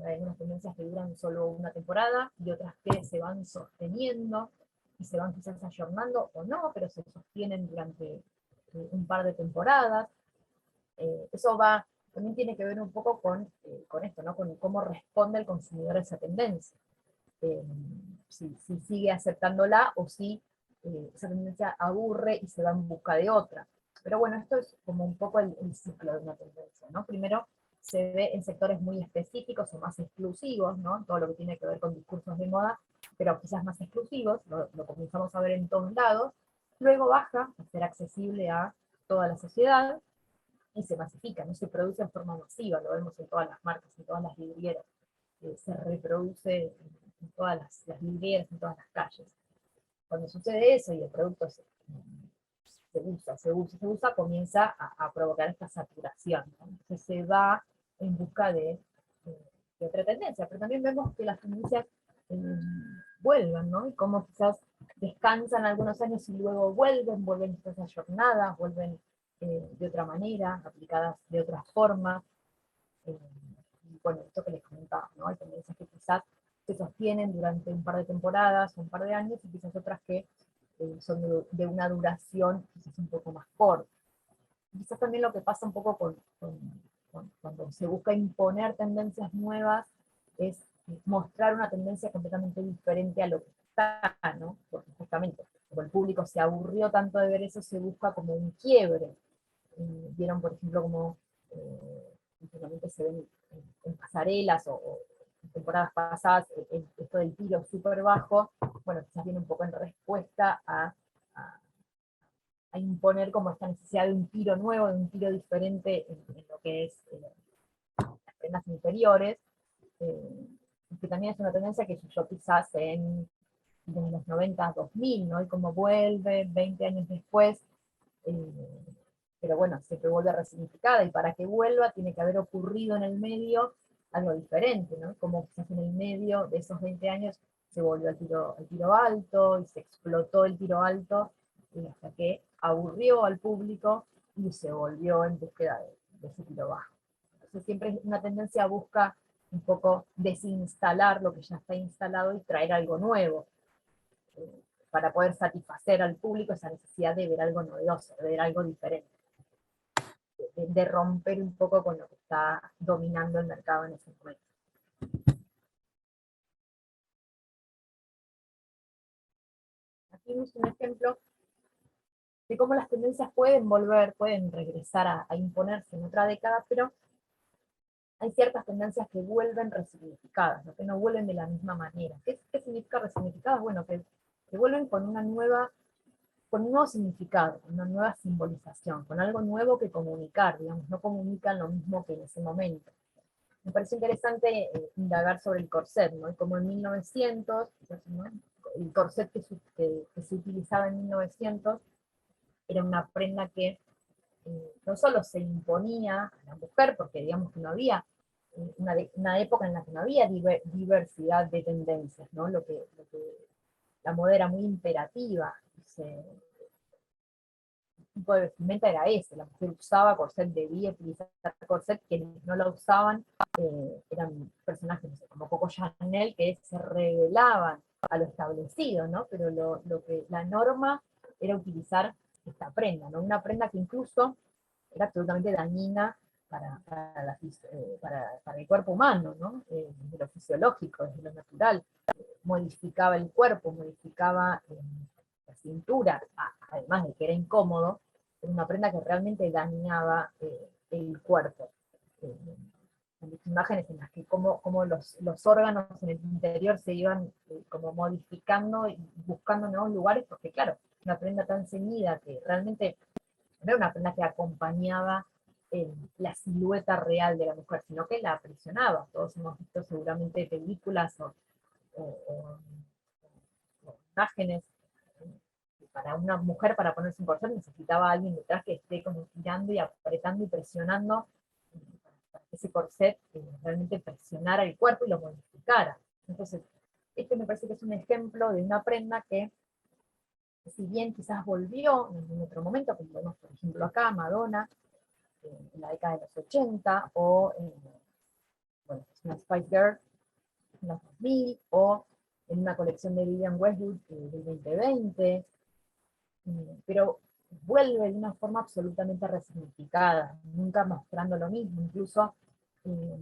hay algunas tendencias que duran solo una temporada, y otras que se van sosteniendo, y se van quizás ayornando o no, pero se sostienen durante un par de temporadas. Eso también tiene que ver un poco con esto, ¿no? Con cómo responde el consumidor a esa tendencia. Si sigue aceptándola o si esa tendencia aburre y se va en busca de otra. Pero bueno, esto es como un poco el ciclo de una tendencia, ¿no? Primero se ve en sectores muy específicos o más exclusivos, ¿no? Todo lo que tiene que ver con discursos de moda, pero quizás más exclusivos, lo comenzamos a ver en todos lados. Luego baja a ser accesible a toda la sociedad y se masifica, no se produce en forma masiva, lo vemos en todas las marcas, en todas las vidrieras, se reproduce en todas las vidrieras, en todas las calles. Cuando sucede eso y el producto se usa, comienza a provocar esta saturación, ¿no? Entonces se va en busca de otra tendencia, pero también vemos que las tendencias vuelven, ¿no? Y como quizás descansan algunos años y luego vuelven estas ayornadas, vuelven de otra manera, aplicadas de otra forma. Bueno, esto que les comentaba, ¿no? Hay tendencias que quizás se sostienen durante un par de temporadas, un par de años, y quizás otras que son de una duración quizás un poco más corta. Quizás también lo que pasa un poco cuando se busca imponer tendencias nuevas es mostrar una tendencia completamente diferente a lo que está, ¿no? Porque justamente, como el público se aburrió tanto de ver eso, se busca como un quiebre. Vieron, por ejemplo, como últimamente se ven en pasarelas o en temporadas pasadas, esto del tiro súper bajo, bueno, quizás viene un poco en respuesta a imponer como esta necesidad de un tiro nuevo, de un tiro diferente en lo que es las prendas inferiores, que también es una tendencia que yo quizás en desde los 90 a 2000, ¿no? Y cómo vuelve 20 años después, pero bueno, siempre vuelve resignificada, y para que vuelva tiene que haber ocurrido en el medio algo diferente, ¿no? Como quizás en el medio de esos 20 años se volvió al tiro alto, y se explotó el tiro alto, y hasta que aburrió al público, y se volvió en búsqueda de ese tiro bajo. Entonces siempre una tendencia busca un poco desinstalar lo que ya está instalado y traer algo nuevo, para poder satisfacer al público esa necesidad de ver algo novedoso, de ver algo diferente, de romper un poco con lo que está dominando el mercado en ese momento. Aquí vemos un ejemplo de cómo las tendencias pueden volver, pueden regresar a imponerse en otra década, pero hay ciertas tendencias que vuelven resignificadas, ¿no? Que no vuelven de la misma manera. ¿Qué significa resignificadas? Bueno, que vuelven con una nueva, con un nuevo significado, con una nueva simbolización, con algo nuevo que comunicar, digamos, no comunican lo mismo que en ese momento. Me parece interesante indagar sobre el corset, ¿no? Y como en 1900, ¿no? El corset que se utilizaba en 1900 era una prenda que no solo se imponía a la mujer, porque digamos que no había una época en la que no había diversidad de tendencias, ¿no? La moda era muy imperativa, el tipo de vestimenta era ese, la mujer usaba corset, debía utilizar corset, quienes no lo usaban eran personajes, no sé, como Coco Chanel, que se rebelaban a lo establecido, ¿no? Pero lo que la norma era utilizar esta prenda, ¿no? Una prenda que incluso era absolutamente dañina para el cuerpo humano, ¿no? Desde lo fisiológico, desde lo natural, modificaba el cuerpo, modificaba la cintura, además de que era incómodo, era una prenda que realmente dañaba el cuerpo. Imágenes en las que como los órganos en el interior se iban como modificando y buscando nuevos lugares, porque claro, una prenda tan ceñida que realmente no era una prenda que acompañaba la silueta real de la mujer, sino que la aprisionaba. Todos hemos visto seguramente películas o imágenes. Para una mujer, para ponerse un corset, necesitaba a alguien detrás que esté como tirando y apretando y presionando para que ese corset realmente presionara el cuerpo y lo modificara. Entonces, este me parece que es un ejemplo de una prenda que, si bien quizás volvió en otro momento, como vemos por ejemplo acá, Madonna, en la década de los 80, o bueno, una Spice Girl en los 2000, o en una colección de Vivienne Westwood del 2020, pero vuelve de una forma absolutamente resignificada, nunca mostrando lo mismo. Incluso eh,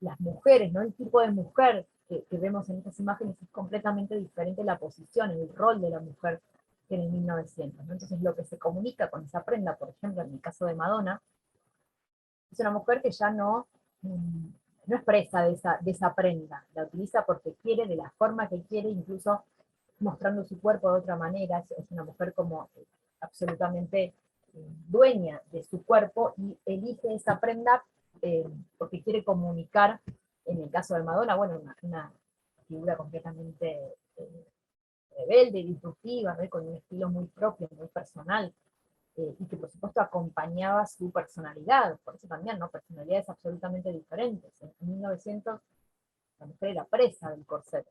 las mujeres, ¿no? El tipo de mujer que vemos en estas imágenes es completamente diferente la posición, el rol de la mujer que en el 1900, ¿no? Entonces lo que se comunica con esa prenda, por ejemplo, en el caso de Madonna, es una mujer que ya no es presa de esa prenda, la utiliza porque quiere, de la forma que quiere, incluso mostrando su cuerpo de otra manera. Es una mujer como absolutamente dueña de su cuerpo, y elige esa prenda porque quiere comunicar, en el caso de Madonna, bueno, una figura completamente rebelde, disruptiva, ¿no? Con un estilo muy propio, muy personal, y que por supuesto acompañaba su personalidad, por eso también, ¿no? Personalidades absolutamente diferentes. En 1900 la mujer era presa del corset.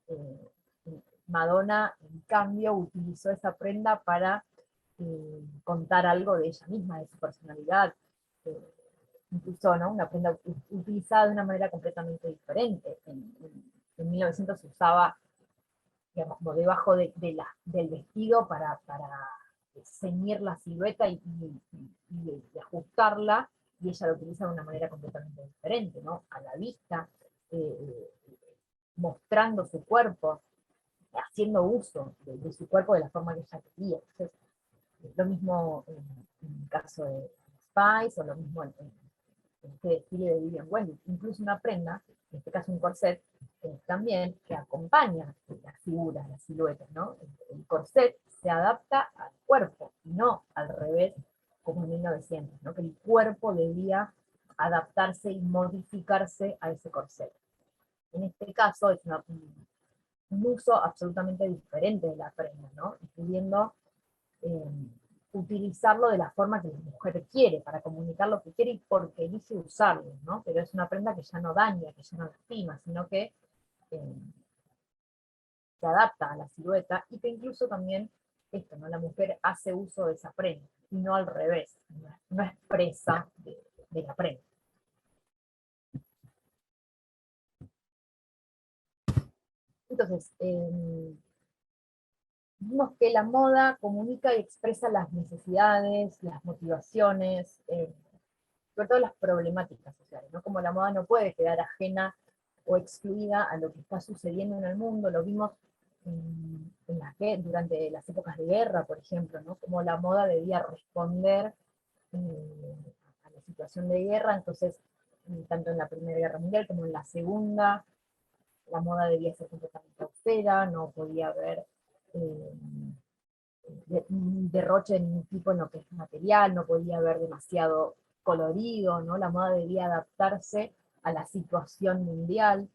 Eh, Madonna, en cambio, utilizó esa prenda para contar algo de ella misma, de su personalidad, eh, incluso, ¿no? Una prenda utilizada de una manera completamente diferente. En 1900 se usaba, digamos, como debajo del vestido para ceñir la silueta y ajustarla, y ella lo utiliza de una manera completamente diferente, ¿no? A la vista, eh, mostrando su cuerpo, haciendo uso de su cuerpo de la forma que ella quería. Entonces, lo mismo en el caso de Spice, o lo mismo en este desfile de Vivienne Westwood. Incluso una prenda, en este caso un corset, también que acompaña las figuras, las siluetas, ¿no? El corset se adapta al cuerpo, y no al revés, como en 1900, ¿no? Que el cuerpo debía adaptarse y modificarse a ese corset. En este caso es un uso absolutamente diferente de la prenda, ¿no? Y pudiendo utilizarlo de la forma que la mujer quiere, para comunicar lo que quiere y porque elige usarlo, ¿no? Pero es una prenda que ya no daña, que ya no lastima, sino que eh, se adapta a la silueta y que incluso también esto, ¿no? La mujer hace uso de esa prenda y no al revés, no es presa de la prenda. Entonces, vimos que la moda comunica y expresa las necesidades, las motivaciones, sobre todo las problemáticas sociales, ¿no? Como la moda no puede quedar ajena o excluida a lo que está sucediendo en el mundo, lo vimos durante las épocas de guerra, por ejemplo, ¿no? Como la moda debía responder a la situación de guerra, entonces, tanto en la Primera Guerra Mundial como en la Segunda, la moda debía ser completamente austera, no podía haber eh, derroche de ningún tipo en lo que es material, no podía haber demasiado colorido, ¿no? La moda debía adaptarse a la situación mundial,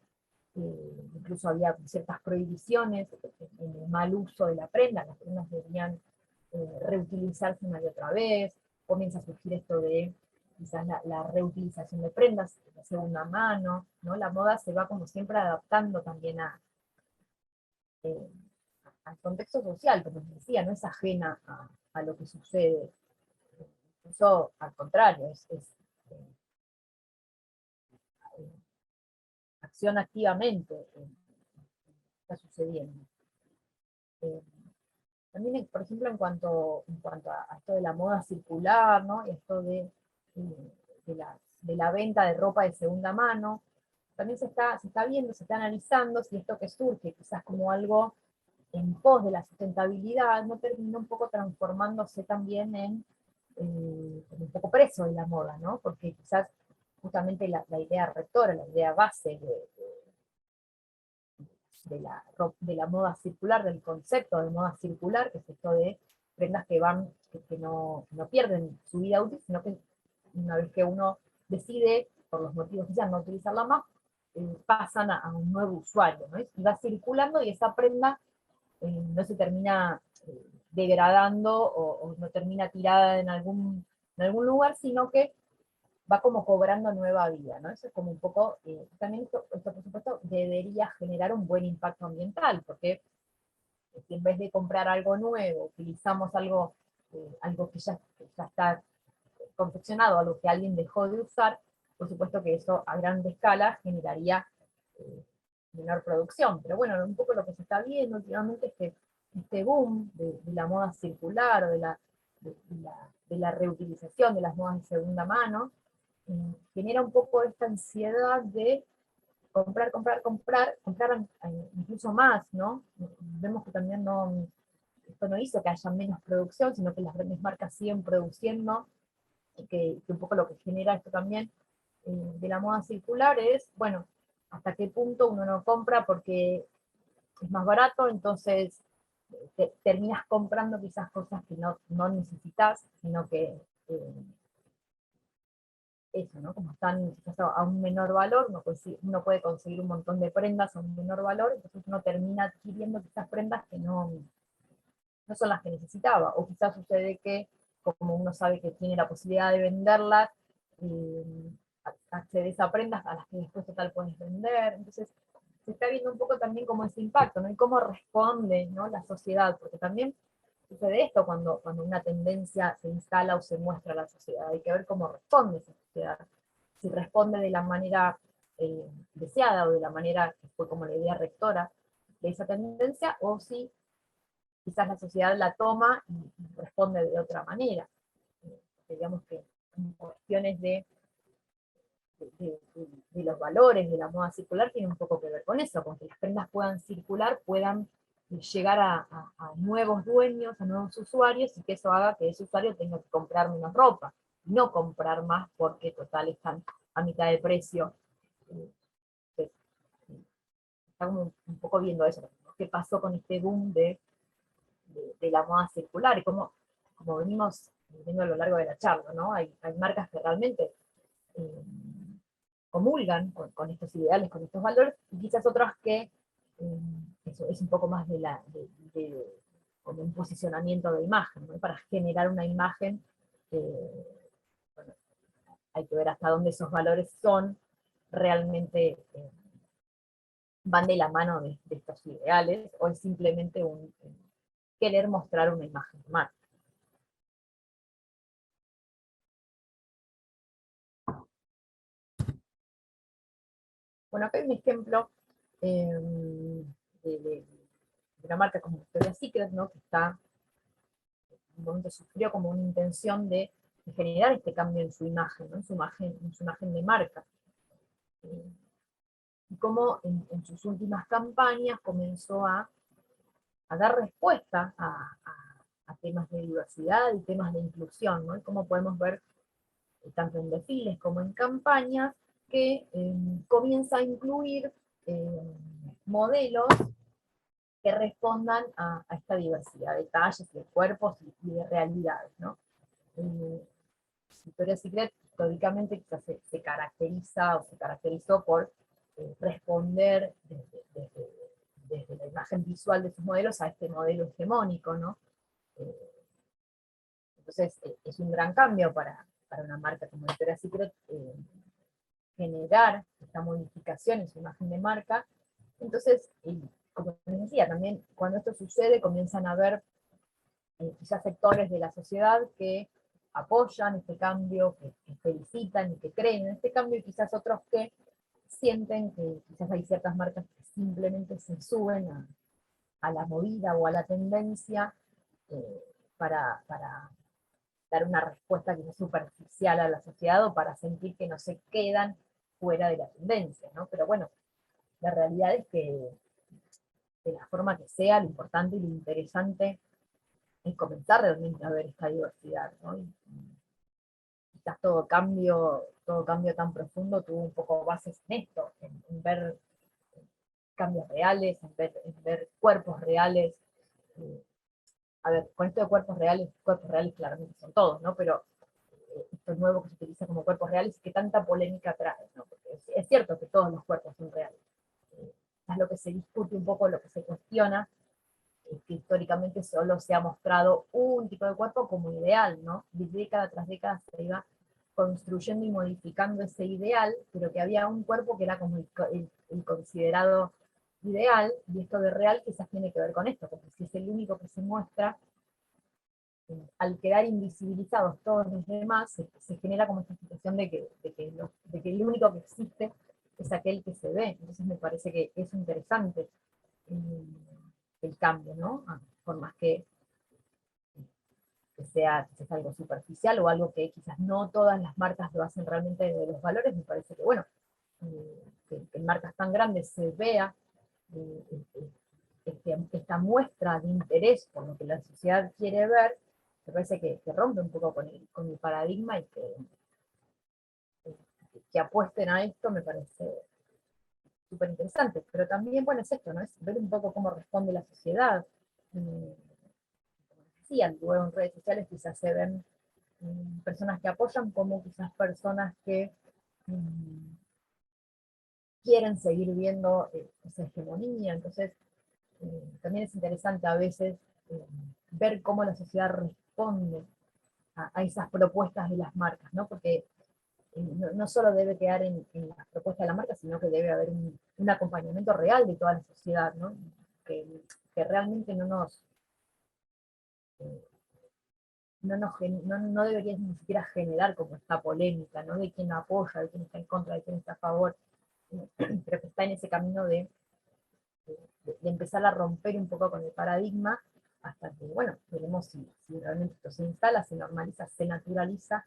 incluso había ciertas prohibiciones en el mal uso de la prenda, las prendas debían reutilizarse una y otra vez, comienza a surgir esto de quizás la reutilización de prendas de segunda mano, ¿no? La moda se va como siempre adaptando también eh, al contexto social, como les decía, no es ajena a lo que sucede, incluso al contrario, eh, acciona activamente, está sucediendo. Eh, También, por ejemplo, en cuanto a esto de la moda circular, ¿no? Y esto de la venta de ropa de segunda mano, también se está viendo, se está analizando si esto que surge quizás como algo en pos de la sustentabilidad, no terminó un poco transformándose también en un poco preso de la moda, ¿no? Porque quizás justamente la idea rectora, la idea base de la moda circular, del concepto de moda circular, que es esto de prendas que no pierden su vida útil, sino que una vez que uno decide, por los motivos que sean, no utilizarla más, pasan a un nuevo usuario, ¿no? Y va circulando y esa prenda no se termina degradando o no termina tirada en algún lugar, sino que va como cobrando nueva vida, ¿no? Eso es como un poco, también esto, por supuesto debería generar un buen impacto ambiental, porque si en vez de comprar algo nuevo, utilizamos algo que ya está confeccionado, algo que alguien dejó de usar, por supuesto que eso a gran escala generaría eh, menor producción. Pero bueno, un poco lo que se está viendo últimamente es que este boom de la moda circular o de la reutilización de las modas de segunda mano, genera un poco esta ansiedad de comprar, comprar, comprar, comprar incluso más, ¿no? Vemos que también esto no hizo que haya menos producción, sino que las grandes marcas siguen produciendo, y que un poco lo que genera esto también de la moda circular es, bueno, hasta qué punto uno no compra porque es más barato, entonces terminas comprando quizás cosas que no necesitas, sino que eso, ¿no? Como están quizás a un menor valor, uno puede conseguir un montón de prendas a un menor valor, entonces uno termina adquiriendo quizás prendas que no son las que necesitaba, o quizás sucede que, como uno sabe que tiene la posibilidad de venderlas, eh, accedes a prendas a las que después total puedes vender, entonces se está viendo un poco también como ese impacto, ¿no? Y cómo responde, ¿no? La sociedad, porque también sucede esto cuando una tendencia se instala o se muestra a la sociedad, hay que ver cómo responde esa sociedad, si responde de la manera deseada o de la manera que fue como la idea rectora de esa tendencia, o si quizás la sociedad la toma y responde de otra manera. Digamos que cuestiones de los valores de la moda circular tiene un poco que ver con eso, con que las prendas puedan circular, puedan llegar a nuevos dueños, a nuevos usuarios, y que eso haga que ese usuario tenga que comprar menos ropa, no comprar más porque total están a mitad de precio. Eh, Estamos un poco viendo eso, ¿no? ¿Qué pasó con este boom de la moda circular? Y como venimos viendo a lo largo de la charla, ¿no? Hay marcas que realmente eh, comulgan con estos ideales, con estos valores, y quizás otras que eso es un poco más como un posicionamiento de imagen, ¿no? Para generar una imagen, bueno, hay que ver hasta dónde esos valores son realmente, van de la mano de estos ideales, o es simplemente querer mostrar una imagen de marca. Bueno, acá hay un ejemplo de una marca como Victoria's Secret, ¿no? Que en un momento sufrió como una intención de generar este cambio en su imagen, ¿no? En su imagen de marca. Y cómo en sus últimas campañas comenzó a dar respuesta a temas de diversidad y temas de inclusión, ¿no? Y cómo podemos ver, tanto en desfiles como en campañas, que comienza a incluir modelos que respondan a esta diversidad de talles, de cuerpos y de realidades, ¿no? Victoria's Secret históricamente quizás se caracteriza o se caracterizó por responder desde la imagen visual de sus modelos a este modelo hegemónico, ¿no? Eh, entonces es un gran cambio para una marca como Victoria's Secret, generar esta modificación en su imagen de marca. Entonces, como les decía, también cuando esto sucede comienzan a haber quizás sectores de la sociedad que apoyan este cambio, que felicitan y que creen en este cambio, y quizás otros que sienten que quizás hay ciertas marcas que simplemente se suben a la movida o a la tendencia, eh, para dar una respuesta que es superficial a la sociedad, o para sentir que no se quedan fuera de la tendencia, ¿no? Pero bueno, la realidad es que de la forma que sea, lo importante y lo interesante es comenzar realmente a ver esta diversidad, ¿no? Y quizás todo cambio tan profundo tuvo un poco bases en esto, en ver cambios reales, en ver cuerpos reales. eh, a ver, con esto de cuerpos reales claramente son todos, ¿no? Pero esto nuevo que se utiliza como cuerpos reales, que tanta polémica trae, ¿no? Porque es cierto que todos los cuerpos son reales. Es lo que se discute un poco, lo que se cuestiona, que históricamente solo se ha mostrado un tipo de cuerpo como ideal, ¿no? Década tras década se iba construyendo y modificando ese ideal, pero que había un cuerpo que era como el considerado ideal, y esto de real quizás tiene que ver con esto, porque si es el único que se muestra, al quedar invisibilizados todos los demás, se genera como esta situación de que el único que existe es aquel que se ve. Entonces me parece que es interesante eh, el cambio, ¿no? Por más que sea quizás algo superficial o algo que quizás no todas las marcas lo hacen realmente de los valores, me parece que, bueno, que en marcas tan grandes se vea esta muestra de interés por lo que la sociedad quiere ver, me parece que rompe un poco con el paradigma, y que apuesten a esto me parece súper interesante. Pero también, bueno, es esto, ¿no? Es ver un poco cómo responde la sociedad. Como decía, luego en redes sociales quizás se ven personas que apoyan, como quizás personas que mm, quieren seguir viendo esa hegemonía. Entonces, también es interesante a veces eh, ver cómo la sociedad responde a esas propuestas de las marcas, ¿no? Porque no solo debe quedar en las propuestas de la marca, sino que debe haber un acompañamiento real de toda la sociedad, ¿no? Que, que realmente eh, no debería ni siquiera generar como esta polémica, ¿no? De quién apoya, de quién está en contra, de quién está a favor, pero que está en ese camino de empezar a romper un poco con el paradigma, hasta que, bueno, veremos si realmente esto se instala, se normaliza, se naturaliza,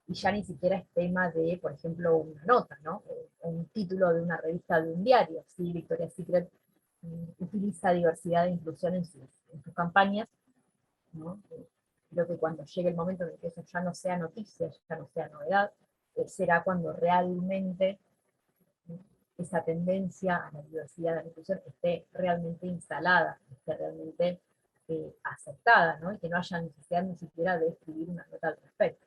y ya ni siquiera es tema de, por ejemplo, una nota, ¿no? O un título de una revista, de un diario. Sí, Victoria's Secret utiliza diversidad e inclusión en sus campañas, ¿no? Creo que cuando llegue el momento en el que eso ya no sea noticia, ya no sea novedad, será cuando realmente esa tendencia a la diversidad, a la inclusión, esté realmente instalada, esté realmente aceptada, ¿no? Y que no haya necesidad ni siquiera de escribir una nota al respecto.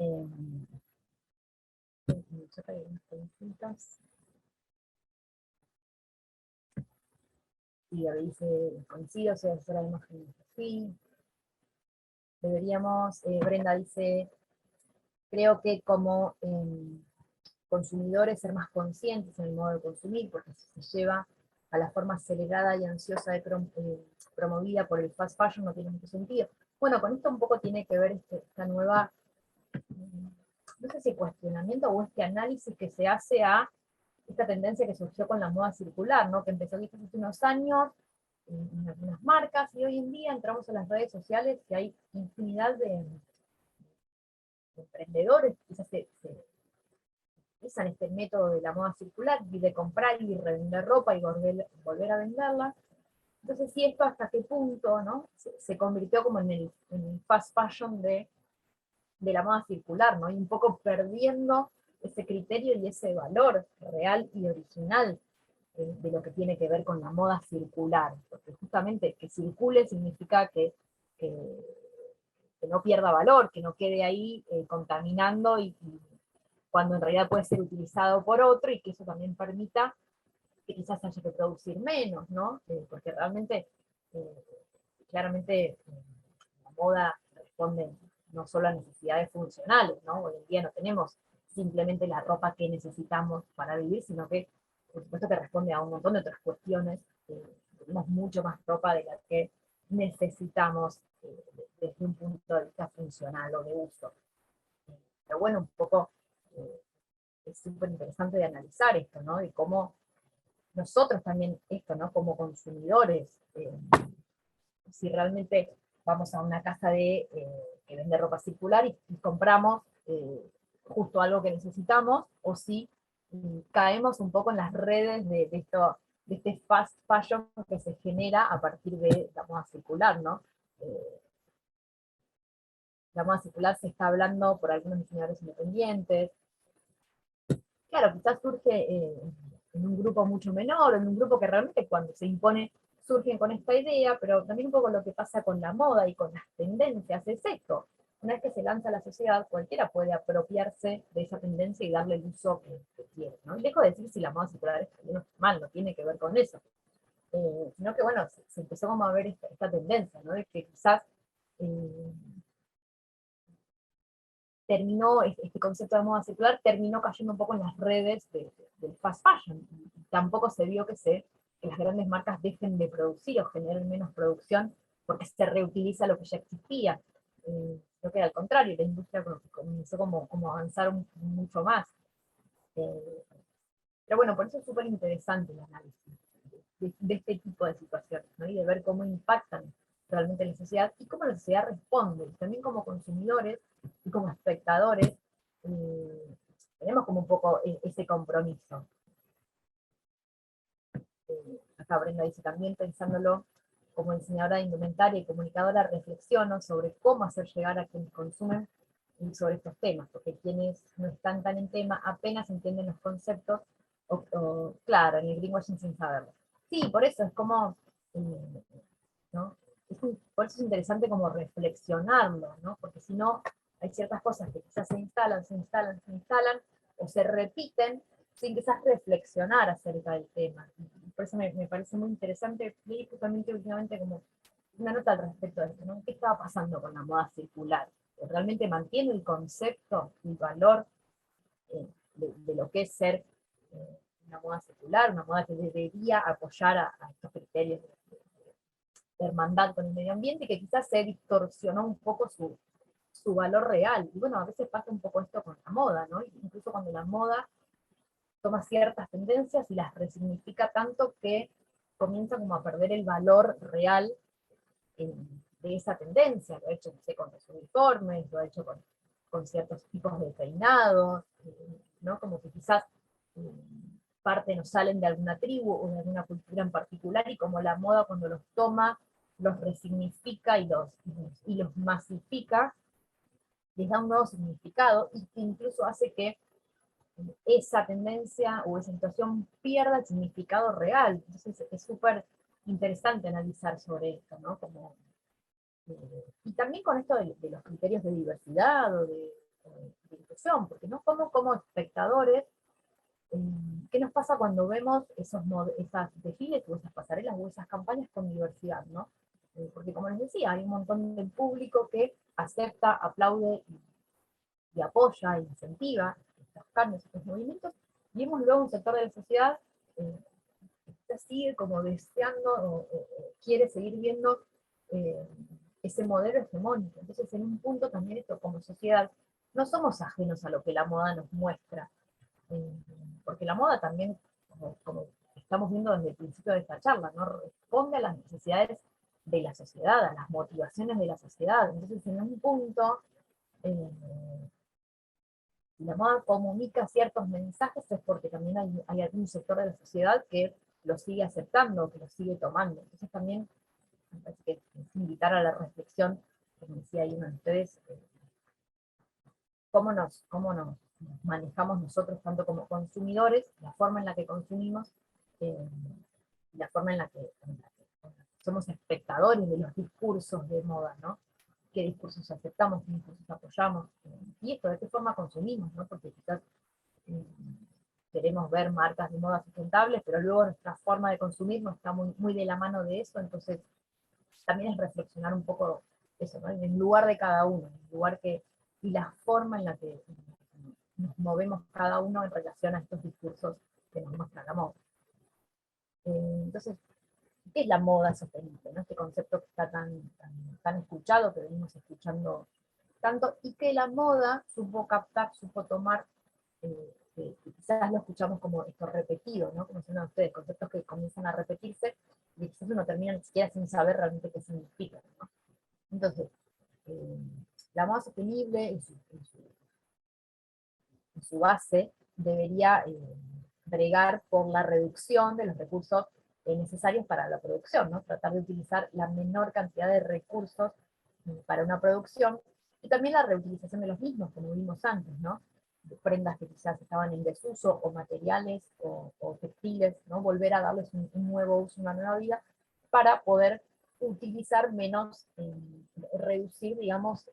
Eh, chat hay unas preguntitas. Y Gaby dice, coincido, soy asesora de imagen, sí. Deberíamos, Brenda dice, creo que como consumidores ser más conscientes en el modo de consumir, porque si se lleva a la forma acelerada y ansiosa de promovida por el fast fashion, no tiene mucho sentido. Bueno, con esto un poco tiene que ver esta nueva, no sé si cuestionamiento o este análisis que se hace a esta tendencia que surgió con la moda circular, ¿no? Que empezó quizás hace unos años en algunas marcas, y hoy en día entramos en las redes sociales y hay infinidad de emprendedores que quizás se usan este método de la moda circular y de comprar y revender ropa y volver a venderla. Entonces, sí, esto hasta qué punto, ¿no? Se convirtió como en el fast fashion de la moda circular, ¿no? Y un poco perdiendo ese criterio y ese valor real y original de lo que tiene que ver con la moda circular, porque justamente que circule significa que, que no pierda valor, que no quede ahí contaminando y cuando en realidad puede ser utilizado por otro, y que eso también permita que quizás haya que producir menos, ¿no? Porque realmente, eh, claramente, la moda responde no solo a necesidades funcionales, ¿no? Hoy en día no tenemos simplemente la ropa que necesitamos para vivir, sino que, por supuesto, que responde a un montón de otras cuestiones. Tenemos mucho más ropa de la que necesitamos desde un punto de vista funcional o de uso. Pero bueno, un poco es súper interesante de analizar esto, ¿no? De cómo nosotros también esto, ¿no? Como consumidores, si realmente vamos a una casa que vende ropa circular y compramos justo algo que necesitamos, o si caemos un poco en las redes de este fast fashion que se genera a partir de la moda circular, ¿no? Eh, la moda circular se está hablando por algunos diseñadores independientes. Claro, quizás surge en un grupo mucho menor, en un grupo que realmente cuando se impone surgen con esta idea, pero también un poco lo que pasa con la moda y con las tendencias es esto. Una vez que se lanza a la sociedad, cualquiera puede apropiarse de esa tendencia y darle el uso que quiere, ¿no? Y dejo de decir si la moda circular es bien o mal, no tiene que ver con eso. Sino que, bueno, se empezó como a ver esta tendencia, ¿no? De que quizás eh, terminó, este concepto de moda circular terminó cayendo un poco en las redes del fast fashion. Y tampoco se vio que las grandes marcas dejen de producir o generen menos producción porque se reutiliza lo que ya existía. Creo que al contrario, la industria comenzó como a avanzar mucho más. Eh, pero bueno, por eso es súper interesante el análisis de este tipo de situaciones, ¿no? Y de ver cómo impactan realmente en la sociedad y cómo la sociedad responde. Y también como consumidores y como espectadores tenemos como un poco ese compromiso. Acá Brenda dice también, pensándolo como diseñadora de indumentaria y comunicadora, reflexiono sobre cómo hacer llegar a quienes consumen sobre estos temas, porque quienes no están tan en tema apenas entienden los conceptos, claro, en el greenwashing sin saberlo. Sí, por eso es como, ¿no? Por eso es interesante como reflexionarlo, ¿no? Porque si no, hay ciertas cosas que quizás se instalan, o se repiten, sin quizás reflexionar acerca del tema. Y por eso me parece muy interesante, leí justamente últimamente como una nota al respecto de esto, ¿no? ¿Qué estaba pasando con la moda circular? ¿Realmente mantiene el concepto, el valor de lo que es ser una moda circular, una moda que debería apoyar a estos criterios de hermandad con el medio ambiente, y que quizás se distorsionó un poco su valor real? Y bueno, a veces pasa un poco esto con la moda, ¿no? Incluso cuando la moda toma ciertas tendencias y las resignifica tanto que comienza como a perder el valor real de esa tendencia. Lo ha hecho, no sé, con los uniformes, lo ha hecho con ciertos tipos de peinados, ¿no? Como que quizás parte nos salen de alguna tribu o de alguna cultura en particular, y como la moda cuando los toma, los resignifica y los masifica, les da un nuevo significado, y que incluso hace que esa tendencia o esa situación pierda el significado real. Entonces es súper interesante analizar sobre esto, ¿no? Como, y también con esto de los criterios de diversidad o de inclusión, porque no como espectadores, ¿qué nos pasa cuando vemos esas desfiles o esas pasarelas o esas campañas con diversidad, ¿no? Porque como les decía, hay un montón de público que acepta, aplaude y apoya e incentiva estos cambios, estos movimientos, y vemos luego un sector de la sociedad eh, que sigue como deseando o quiere seguir viendo eh, ese modelo hegemónico. Entonces, en un punto también esto como sociedad, no somos ajenos a lo que la moda nos muestra, eh, porque la moda también, como estamos viendo desde el principio de esta charla, ¿no? Responde a las necesidades de la sociedad, a las motivaciones de la sociedad. Entonces, en un punto, eh, la moda comunica ciertos mensajes es porque también hay algún sector de la sociedad que lo sigue aceptando, que lo sigue tomando. Entonces también me parece que es invitar a la reflexión, como decía ahí uno de ustedes, cómo nos manejamos nosotros tanto como consumidores, la forma en la que consumimos, eh, y la forma en la que somos espectadores de los discursos de moda, ¿no? Qué discursos aceptamos, qué discursos apoyamos, y esto, de qué forma consumimos, ¿no? Porque quizás eh, queremos ver marcas de moda sustentables, pero luego nuestra forma de consumir no está muy de la mano de eso, entonces también es reflexionar un poco eso, ¿no? En el lugar de cada uno, en el lugar y la forma en la que nos movemos cada uno en relación a estos discursos que nos muestra la moda. Entonces, ¿qué es la moda sostenible? ¿No? Este concepto que está tan escuchado, que venimos escuchando tanto, y que la moda supo captar, supo tomar, que quizás lo escuchamos como esto repetido, ¿no? Como mencionan ustedes, conceptos que comienzan a repetirse, y quizás uno termina ni siquiera sin saber realmente qué significan, ¿no? Entonces, eh, la moda sostenible en su base debería bregar por la reducción de los recursos necesarios para la producción, ¿no? Tratar de utilizar la menor cantidad de recursos para una producción, y también la reutilización de los mismos, como vimos antes, ¿no? De prendas que quizás estaban en desuso, o materiales, o textiles, ¿no? Volver a darles un nuevo uso, una nueva vida, para poder utilizar menos, reducir, digamos,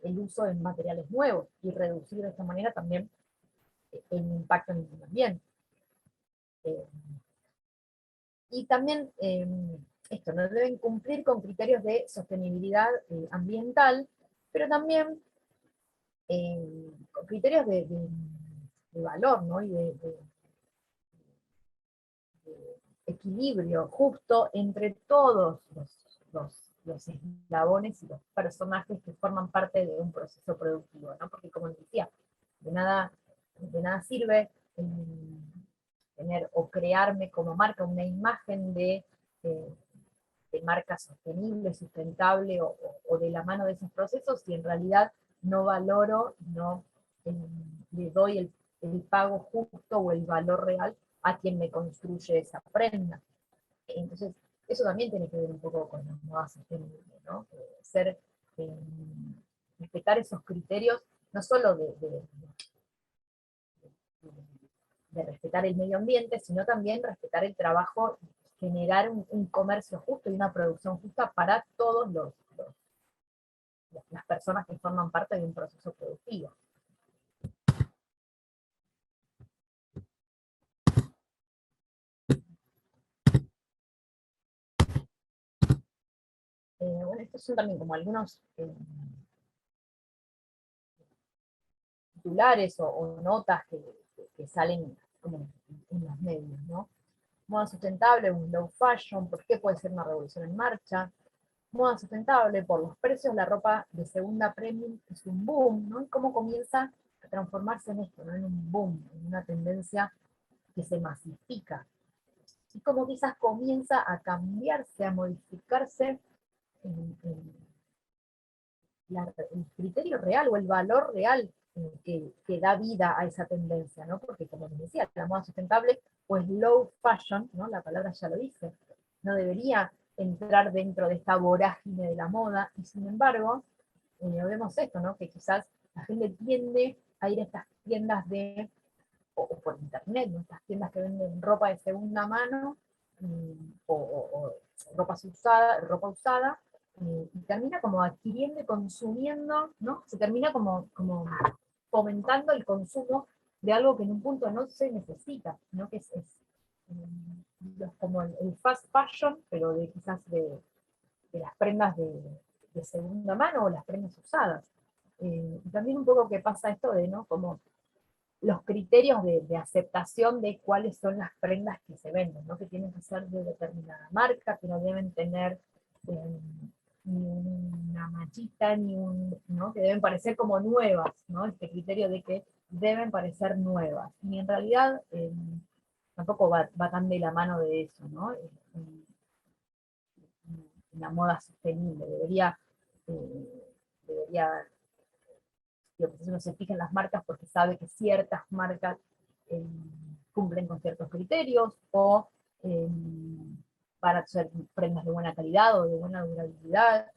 el uso de materiales nuevos, y reducir de esta manera también el impacto en el medio ambiente. Eh, y también esto, no deben cumplir con criterios de sostenibilidad ambiental, pero también con criterios de valor, ¿no? Y de equilibrio justo entre todos los eslabones y los personajes que forman parte de un proceso productivo, ¿no? Porque como les decía, de nada sirve tener o crearme como marca una imagen eh, de marca sostenible, sustentable, o de la mano de esos procesos, si en realidad no valoro, no eh, le doy el pago justo o el valor real a quien me construye esa prenda. Entonces, eso también tiene que ver un poco con la moda sostenible, ¿no? Eh, respetar esos criterios, no solo de respetar el medio ambiente, sino también respetar el trabajo, generar un comercio justo y una producción justa para todos las personas que forman parte de un proceso productivo. Bueno, estos son también como algunos titulares o notas que salen como en los medios, ¿no? Moda sustentable, un low fashion, ¿por qué puede ser una revolución en marcha? Moda sustentable, por los precios, la ropa de segunda premium es un boom, ¿no? Y cómo comienza a transformarse en esto, ¿no? En un boom, en una tendencia que se masifica. Y como quizás comienza a cambiarse, a modificarse el criterio real o el valor real que da vida a esa tendencia, ¿no? Porque como les decía, la moda sustentable o slow fashion, ¿no? La palabra ya lo dice, no debería entrar dentro de esta vorágine de la moda, y sin embargo, vemos esto, ¿no? Que quizás la gente tiende a ir a estas tiendas o por internet, ¿no? Estas tiendas que venden ropa de segunda mano, o ropa usada, y termina como adquiriendo y consumiendo, ¿no? Se termina como fomentando el consumo de algo que en un punto no se necesita, ¿no? Que como el fast fashion, pero de quizás de las prendas de segunda mano o las prendas usadas. Y también un poco que pasa esto de, ¿no? Como los criterios de aceptación de cuáles son las prendas que se venden, ¿no? Que tienen que ser de determinada marca, que no deben tener eh, ni una manchita, ¿no? Que deben parecer como nuevas, ¿no? Este criterio de que deben parecer nuevas. Y en realidad tampoco va tan de la mano de eso, ¿no? La moda sostenible, debería que uno se fija en las marcas porque sabe que ciertas marcas eh, cumplen con ciertos criterios, o eh, para ser prendas de buena calidad o de buena durabilidad.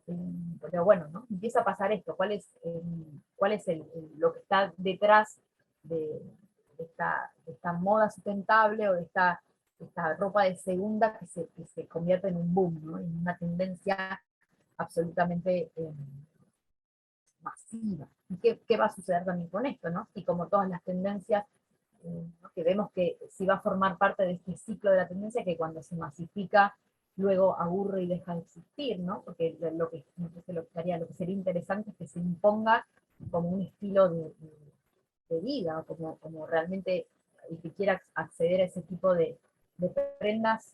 eh, pero bueno, ¿no? Empieza a pasar esto, cuál es lo que está detrás de esta moda sustentable o de esta ropa de segunda que se convierte en un boom, ¿no? En una tendencia absolutamente masiva. ¿Y qué va a suceder también con esto, ¿no? Y como todas las tendencias, ¿no? Que vemos que si va a formar parte de este ciclo de la tendencia, que cuando se masifica, luego aburre y deja de existir, ¿no? Porque lo que sería interesante es que se imponga como un estilo de vida, como realmente el que quiera acceder a ese tipo de prendas,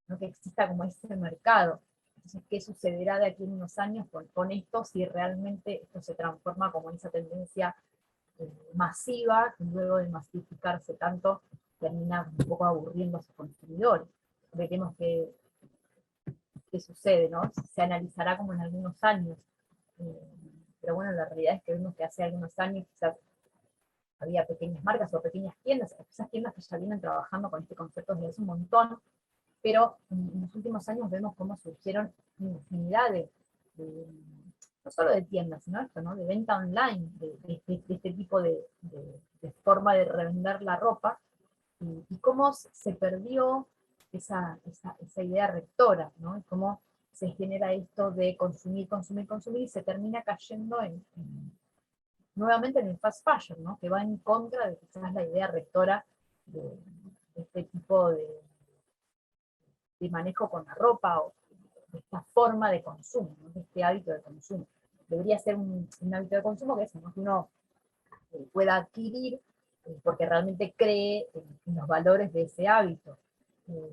¿no? Que exista como ese mercado. Entonces, ¿qué sucederá de aquí en unos años con esto si realmente esto se transforma como en esa tendencia masiva, y luego de masificarse tanto, termina un poco aburriendo a sus consumidores? Veremos qué sucede, ¿no? Se analizará como en algunos años. Eh, pero bueno, la realidad es que vemos que hace algunos años quizás había pequeñas marcas o pequeñas tiendas, esas tiendas que ya vienen trabajando con este concepto desde hace un montón, pero en los últimos años vemos cómo surgieron infinidad de, no solo de tiendas, sino esto, ¿no? De venta online, de este tipo de forma de revender la ropa, y cómo se perdió esa idea rectora, ¿no? Y cómo se genera esto de consumir, consumir, consumir, y se termina cayendo nuevamente en el fast fashion, ¿no? Que va en contra de quizás la idea rectora de este tipo de manejo con la ropa, o de esta forma de consumo, ¿no? De este hábito de consumo. Debería ser un hábito de consumo que, ¿no? Que uno pueda adquirir porque realmente cree en los valores de ese hábito.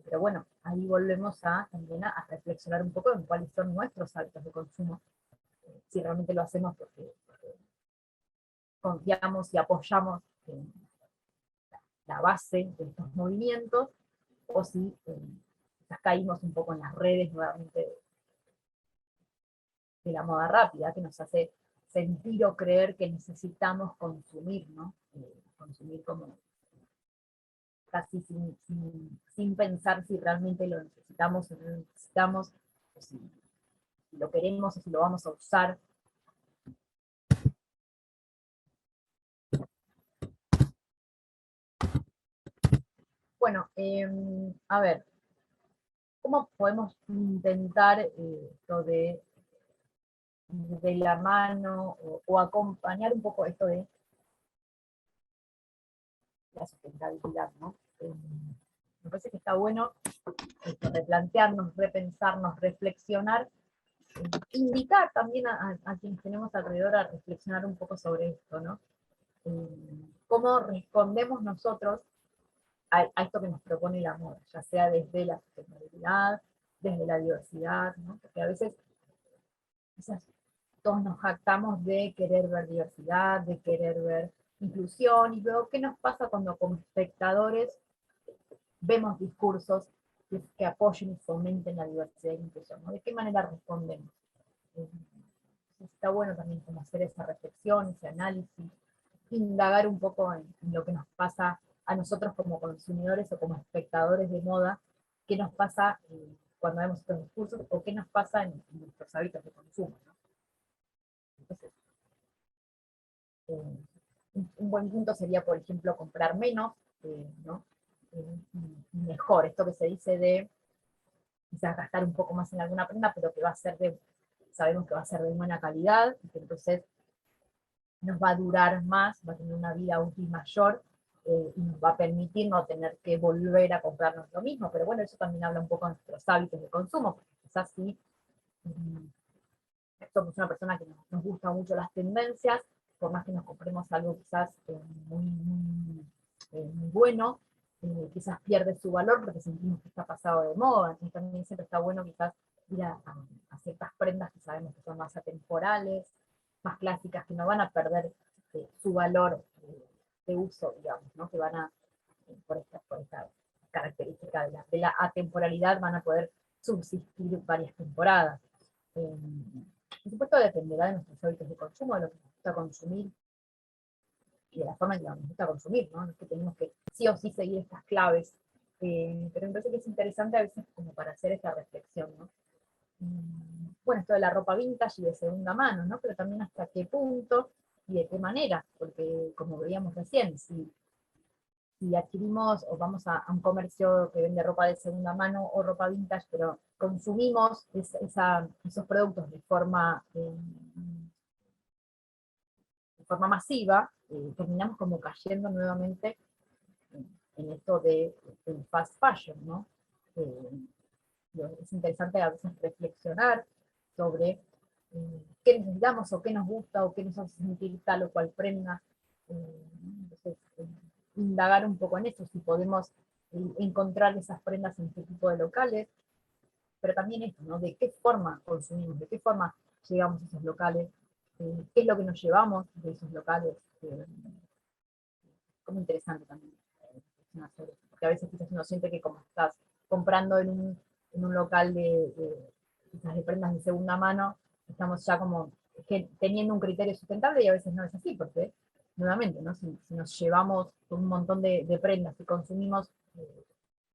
Pero bueno, ahí volvemos también a reflexionar un poco en cuáles son nuestros hábitos de consumo, si realmente lo hacemos porque confiamos y apoyamos en la base de estos movimientos, o si caímos un poco en las redes nuevamente de la moda rápida, que nos hace sentir o creer que necesitamos consumir, ¿no? Consumir como casi sin pensar si realmente lo necesitamos o no lo necesitamos, o si lo queremos o si lo vamos a usar. Bueno, a ver, ¿cómo podemos intentar esto de la mano o acompañar un poco esto de la sustentabilidad, ¿no? Me parece que está bueno replantearnos, repensarnos, reflexionar, invitar también a quienes tenemos alrededor a reflexionar un poco sobre esto, ¿no? Cómo respondemos nosotros a esto que nos propone la moda, ya sea desde la sustentabilidad, desde la diversidad, ¿no? Porque a veces quizás todos nos jactamos de querer ver diversidad, de querer ver inclusión, y luego, ¿qué nos pasa cuando como espectadores vemos discursos que apoyen y fomenten la diversidad e inclusión, ¿no? ¿De qué manera respondemos? Eh, Está bueno también como hacer esa reflexión, ese análisis, indagar un poco en lo que nos pasa a nosotros como consumidores o como espectadores de moda, qué nos pasa cuando vemos estos discursos, o qué nos pasa en nuestros hábitos de consumo, ¿no? Entonces, un buen punto sería, por ejemplo, comprar menos, ¿no? Y mejor, esto que se dice de quizás gastar un poco más en alguna prenda, pero que va a ser sabemos que va a ser de buena calidad, y que entonces nos va a durar más, va a tener una vida útil mayor, y nos va a permitir no tener que volver a comprarnos lo mismo. Pero bueno, eso también habla un poco de nuestros hábitos de consumo, porque quizás sí, somos una persona que nos gusta mucho las tendencias, por más que nos compremos algo quizás muy bueno, quizás pierde su valor porque sentimos que está pasado de moda. Entonces también siempre está bueno quizás ir a ciertas prendas que sabemos que son más atemporales, más clásicas, que no van a perder su valor de uso, digamos, ¿no? Que van a, por esta característica de la atemporalidad, van a poder subsistir varias temporadas. Por supuesto dependerá de nuestros hábitos de consumo, de lo que nos gusta consumir y de la forma en que nos gusta consumir, ¿no? No es que tenemos que sí o sí seguir estas claves, pero me parece que es interesante a veces como para hacer esta reflexión, ¿no? Bueno, esto de la ropa vintage y de segunda mano, ¿no? Pero también hasta qué punto y de qué manera, porque como veíamos recién, si adquirimos o vamos a un comercio que vende ropa de segunda mano o ropa vintage, pero consumimos esos productos de forma masiva, terminamos como cayendo nuevamente en esto del fast fashion, ¿no? Eh, es interesante a veces reflexionar sobre qué necesitamos o qué nos gusta o qué nos hace sentir tal o cual prenda. Entonces, indagar un poco en eso, si podemos encontrar esas prendas en este tipo de locales, pero también esto, ¿no? De qué forma consumimos, de qué forma llegamos a esos locales, qué es lo que nos llevamos de esos locales. Como interesante también reflexionar sobre eso, porque a veces quizás uno siente que como estás comprando en un local quizás de prendas de segunda mano, estamos ya como teniendo un criterio sustentable, y a veces no es así, porque nuevamente, ¿no? Si nos llevamos un montón de prendas que consumimos,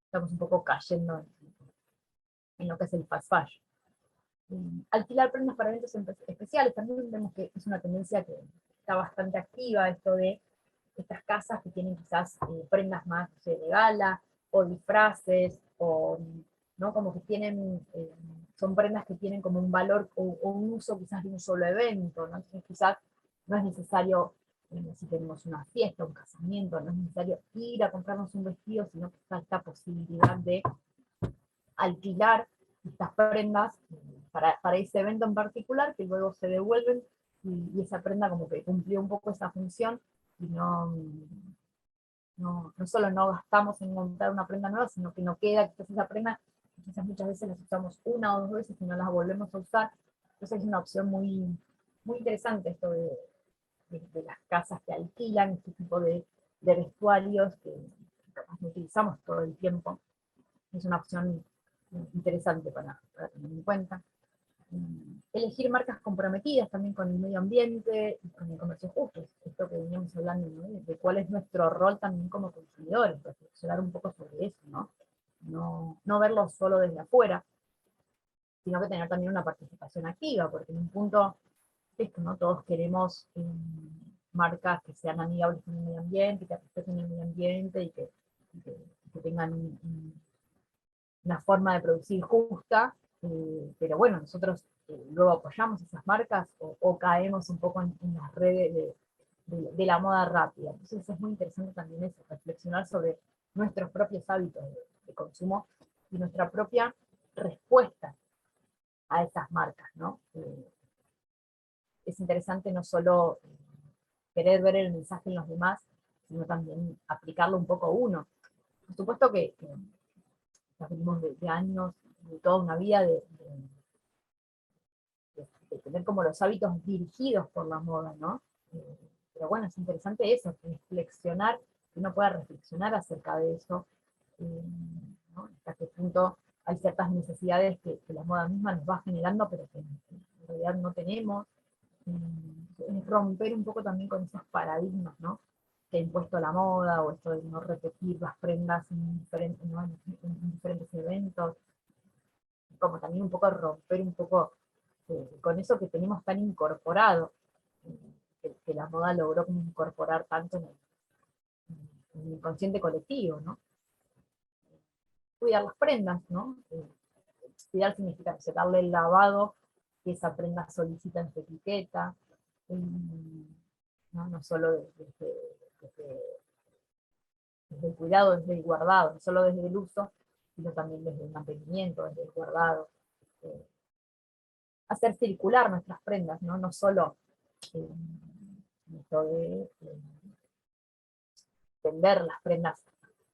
estamos un poco cayendo en lo que es el fast fashion. Alquilar prendas para eventos especiales, también vemos que es una tendencia que está bastante activa, esto de estas casas que tienen quizás prendas más, no sé, de gala, o disfraces, o ¿no? Como que tienen, son prendas que tienen como un valor o un uso quizás de un solo evento, ¿no? Entonces quizás no es necesario, si tenemos una fiesta, un casamiento, no es necesario ir a comprarnos un vestido, sino que está esta posibilidad de alquilar estas prendas para ese evento en particular, que luego se devuelven, y esa prenda como que cumplió un poco esa función, y no solo no gastamos en montar una prenda nueva, sino que no queda quizás esa prenda, quizás muchas veces las usamos una o dos veces y no las volvemos a usar. Entonces es una opción muy interesante esto de las casas que alquilan este tipo de vestuarios que capaz no utilizamos todo el tiempo. Es una opción interesante para tener en cuenta. Elegir marcas comprometidas también con el medio ambiente y con el comercio justo, esto que veníamos hablando, ¿no? De cuál es nuestro rol también como consumidores, reflexionar un poco sobre eso, ¿no? No verlo solo desde afuera, sino que tener también una participación activa, porque en un punto, esto, ¿no? Todos queremos marcas que sean amigables con el medio ambiente, que respeten el medio ambiente, y que tengan una forma de producir justa, pero bueno, nosotros luego apoyamos esas marcas o caemos un poco en las redes de la moda rápida. Entonces es muy interesante también eso, reflexionar sobre nuestros propios hábitos de consumo y nuestra propia respuesta a esas marcas, ¿no? Es interesante no solo querer ver el mensaje en los demás, sino también aplicarlo un poco a uno. Por supuesto que venimos de años, de toda una vida de tener como los hábitos dirigidos por la moda, ¿no? Pero bueno, es interesante eso, reflexionar, que uno pueda reflexionar acerca de eso, ¿no? Hasta qué punto hay ciertas necesidades que la moda misma nos va generando, pero que en realidad no tenemos. Es romper un poco también con esos paradigmas, ¿no? Que ha impuesto la moda, o esto de no repetir las prendas ¿no? en diferentes eventos, como también un poco romper un poco con eso que tenemos tan incorporado, que la moda logró como incorporar tanto en el inconsciente colectivo, ¿no? Cuidar las prendas, ¿no? Cuidar significa, no sé, darle el lavado que esa prenda solicita en su etiqueta, no solo desde el cuidado, desde el guardado, no solo desde el uso, sino también desde el mantenimiento, desde el guardado. Eh, hacer circular nuestras prendas, no solo esto de vender las prendas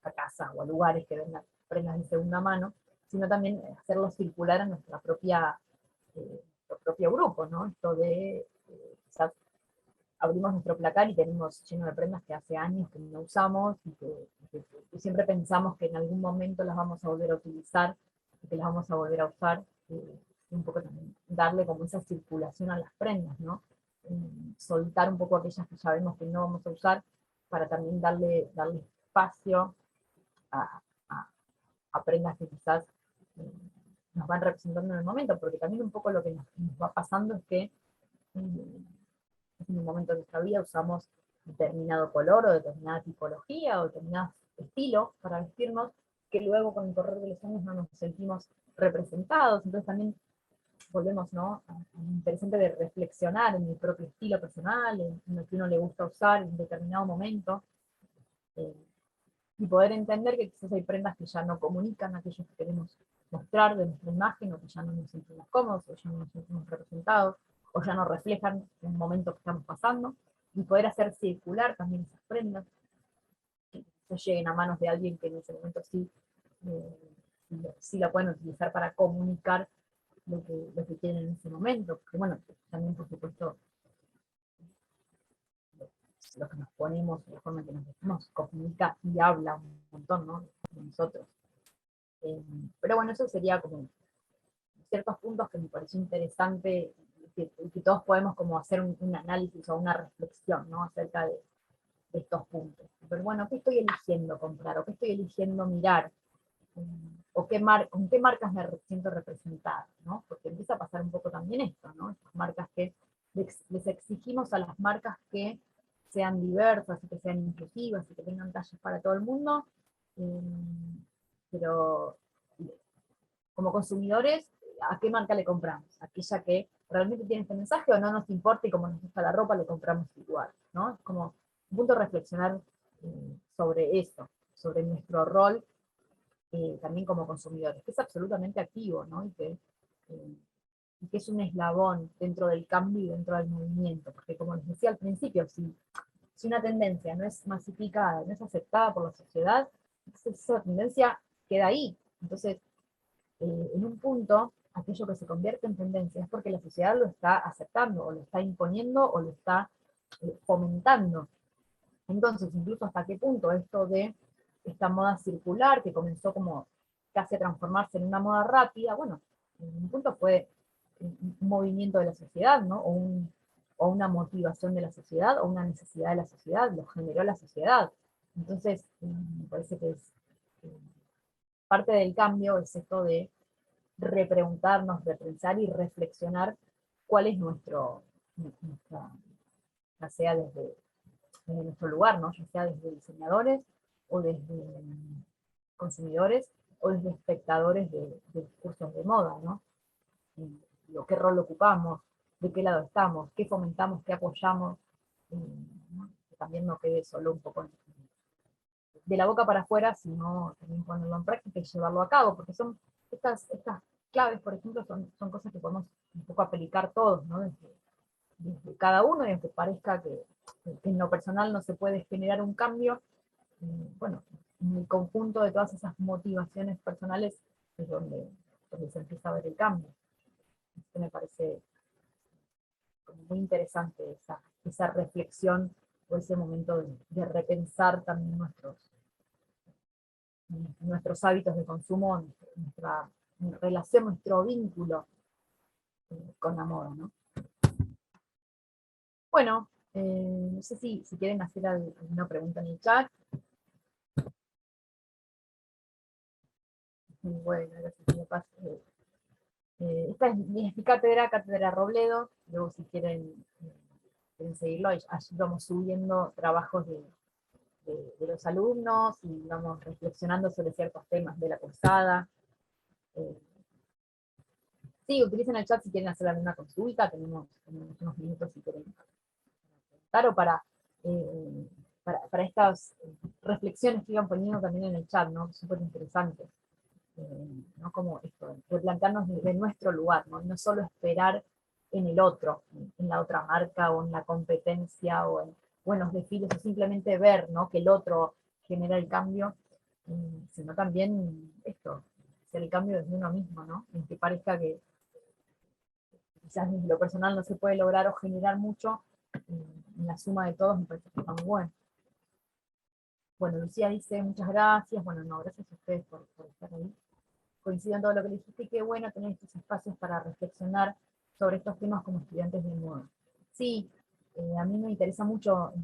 a casa o a lugares que vendan prendas de segunda mano, sino también hacerlo circular en nuestro propio grupo, ¿no? Esto de quizás abrimos nuestro placar y tenemos lleno de prendas que hace años que no usamos y que siempre pensamos que en algún momento las vamos a volver a utilizar y que las vamos a volver a usar, y un poco también darle como esa circulación a las prendas, ¿no? Soltar un poco aquellas que ya vemos que no vamos a usar para también darle espacio a, a, a prendas que quizás nos van representando en el momento, porque también un poco lo que nos va pasando es que en un momento de nuestra vida usamos determinado color o determinada tipología o determinado estilo para vestirnos, que luego con el correr de los años no nos sentimos representados. Entonces también volvemos, ¿no?, a lo interesante de reflexionar en mi propio estilo personal, en lo que uno le gusta usar en determinado momento, y poder entender que quizás hay prendas que ya no comunican aquello que queremos mostrar de nuestra imagen, o que ya no nos sentimos cómodos, o ya no nos sentimos representados, o ya no reflejan el momento que estamos pasando, y poder hacer circular también esas prendas, que no lleguen a manos de alguien que en ese momento sí la pueden utilizar para comunicar lo que quieren en ese momento, porque bueno, también por supuesto lo que nos ponemos, la forma en que nos vestimos, comunica y habla un montón, ¿no?, de nosotros. Pero bueno, eso sería como ciertos puntos que me pareció interesante, que todos podemos como hacer un análisis o una reflexión, ¿no?, acerca de estos puntos. Pero bueno, ¿qué estoy eligiendo comprar? ¿O qué estoy eligiendo mirar? ¿O con qué marcas me siento representada, ¿no? Porque empieza a pasar un poco también esto, ¿no? Estas marcas que les exigimos a las marcas que sean diversas y que sean inclusivas y que tengan tallas para todo el mundo, pero como consumidores, ¿a qué marca le compramos? ¿Aquella que realmente tiene este mensaje o no nos importa y como nos gusta la ropa le compramos igual, ¿no? Es como un punto de reflexionar sobre eso, sobre nuestro rol también como consumidores, que es absolutamente activo, ¿no? Y que es un eslabón dentro del cambio y dentro del movimiento, porque como les decía al principio, si una tendencia no es masificada, no es aceptada por la sociedad, esa tendencia queda ahí. Entonces, en un punto, aquello que se convierte en tendencia es porque la sociedad lo está aceptando, o lo está imponiendo, o lo está fomentando. Entonces, incluso hasta qué punto esto de esta moda circular, que comenzó como casi a transformarse en una moda rápida, bueno, en un punto fue un movimiento de la sociedad, ¿no? O una motivación de la sociedad, o una necesidad de la sociedad, lo generó la sociedad. Entonces, me parece que es parte del cambio es esto de repreguntarnos, repensar y reflexionar cuál es ya sea desde nuestro lugar, ¿no? Ya sea desde diseñadores, o desde consumidores, o desde espectadores de discursos de moda, ¿no? ¿Qué rol ocupamos? ¿De qué lado estamos? ¿Qué fomentamos? ¿Qué apoyamos? ¿No? Que también no quede solo un poco de la boca para afuera, sino también ponerlo en práctica y llevarlo a cabo, porque son estas claves, por ejemplo, son cosas que podemos un poco aplicar todos, ¿no? Desde cada uno, y aunque parezca que en lo personal no se puede generar un cambio, bueno, en el conjunto de todas esas motivaciones personales es donde se empieza a ver el cambio. Esto me parece como muy interesante esa reflexión o ese momento de repensar también nuestros hábitos de consumo, nuestra relación, nuestro vínculo con la moda, ¿no? Bueno, no sé si quieren hacer alguna pregunta en el chat. Bueno, gracias, me pasa. Esta es mi cátedra, Cátedra Robledo. Luego si quieren seguirlo, allí vamos subiendo trabajos de los alumnos y vamos reflexionando sobre ciertos temas de la cursada. Sí, utilicen el chat si quieren hacer alguna consulta, tenemos unos minutos si quieren preguntar, o para estas reflexiones que iban poniendo también en el chat, ¿no? Súper interesante. ¿No? Como esto, replantearnos de nuestro lugar, ¿no? No solo esperar en el otro, en la otra marca, o en la competencia, o en los desfiles, o simplemente ver, ¿no? Que el otro genera el cambio, sino también esto, hacer el cambio desde uno mismo, ¿no? En que parezca que quizás desde lo personal no se puede lograr o generar mucho, en la suma de todos me parece que está muy bueno. Bueno, Lucía dice muchas gracias, bueno, no, gracias a ustedes por estar ahí. Coincido en todo lo que le dijiste, y qué bueno tener estos espacios para reflexionar sobre estos temas como estudiantes de moda. Sí, a mí me interesa mucho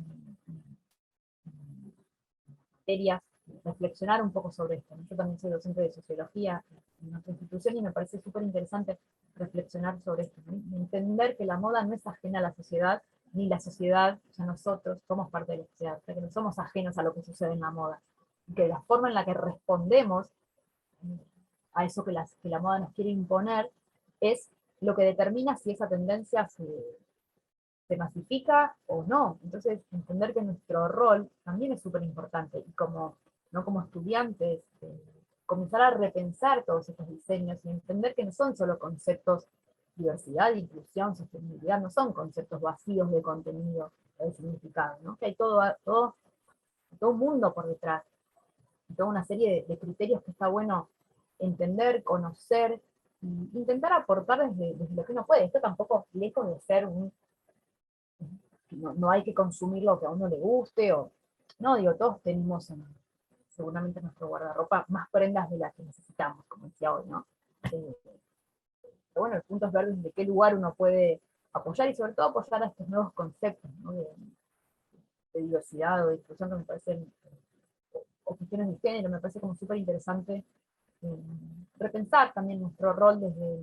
materias, reflexionar un poco sobre esto. Yo también soy docente de sociología en nuestra institución y me parece súper interesante reflexionar sobre esto, ¿no? Entender que la moda no es ajena a la sociedad, ni la sociedad, ya nosotros somos parte de la sociedad, o sea que no somos ajenos a lo que sucede en la moda. Y que la forma en la que respondemos a eso que la moda nos quiere imponer es lo que determina si esa tendencia se masifica o no. Entonces, entender que nuestro rol también es súper importante, y como, no como estudiantes, comenzar a repensar todos estos diseños y entender que no son solo conceptos: diversidad, inclusión, sostenibilidad, no son conceptos vacíos de contenido o de significado, ¿no? Que hay todo un mundo por detrás, y toda una serie de criterios que está bueno entender, conocer, e intentar aportar desde lo que uno puede. Esto tampoco, lejos de ser no hay que consumir lo que a uno le guste, o no, digo, todos tenemos seguramente en nuestro guardarropa más prendas de las que necesitamos, como decía hoy, ¿no? Pero bueno, el punto es ver desde qué lugar uno puede apoyar, y sobre todo apoyar a estos nuevos conceptos, ¿no? De diversidad o de inclusión, que me parecen, o cuestiones de género, me parece como súper interesante, repensar también nuestro rol desde,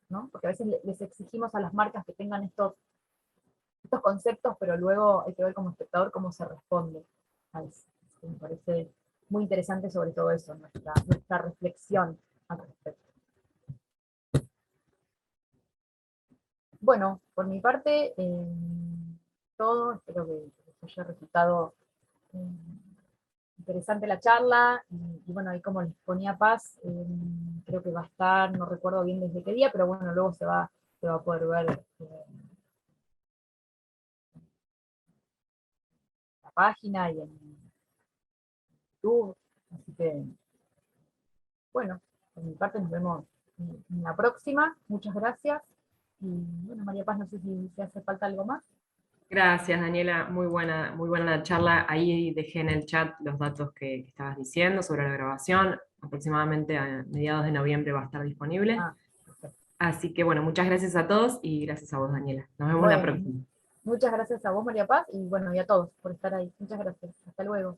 ¿no? Porque a veces les exigimos a las marcas que tengan estos conceptos, pero luego hay que ver como espectador cómo se responde a eso. Me parece muy interesante sobre todo eso, nuestra reflexión al respecto. Bueno, por mi parte, todo, espero que les haya resultado eh, interesante la charla, y bueno, ahí como les ponía Paz, creo que va a estar, no recuerdo bien desde qué día, pero bueno, luego se va a poder ver la página y en YouTube, así que bueno, por mi parte nos vemos en la próxima, muchas gracias, y bueno, María Paz, no sé si hace falta algo más.
Gracias, Daniela. Muy buena la charla. Ahí dejé en el chat los datos que estabas diciendo sobre la grabación. Aproximadamente a mediados de noviembre va a estar disponible.
Ah, perfecto.
Así que bueno, muchas gracias a todos y gracias a vos, Daniela. Nos vemos la
Bueno,
próxima.
muchas gracias a vos, María Paz, y bueno, y a todos por estar ahí. Muchas gracias. Hasta luego.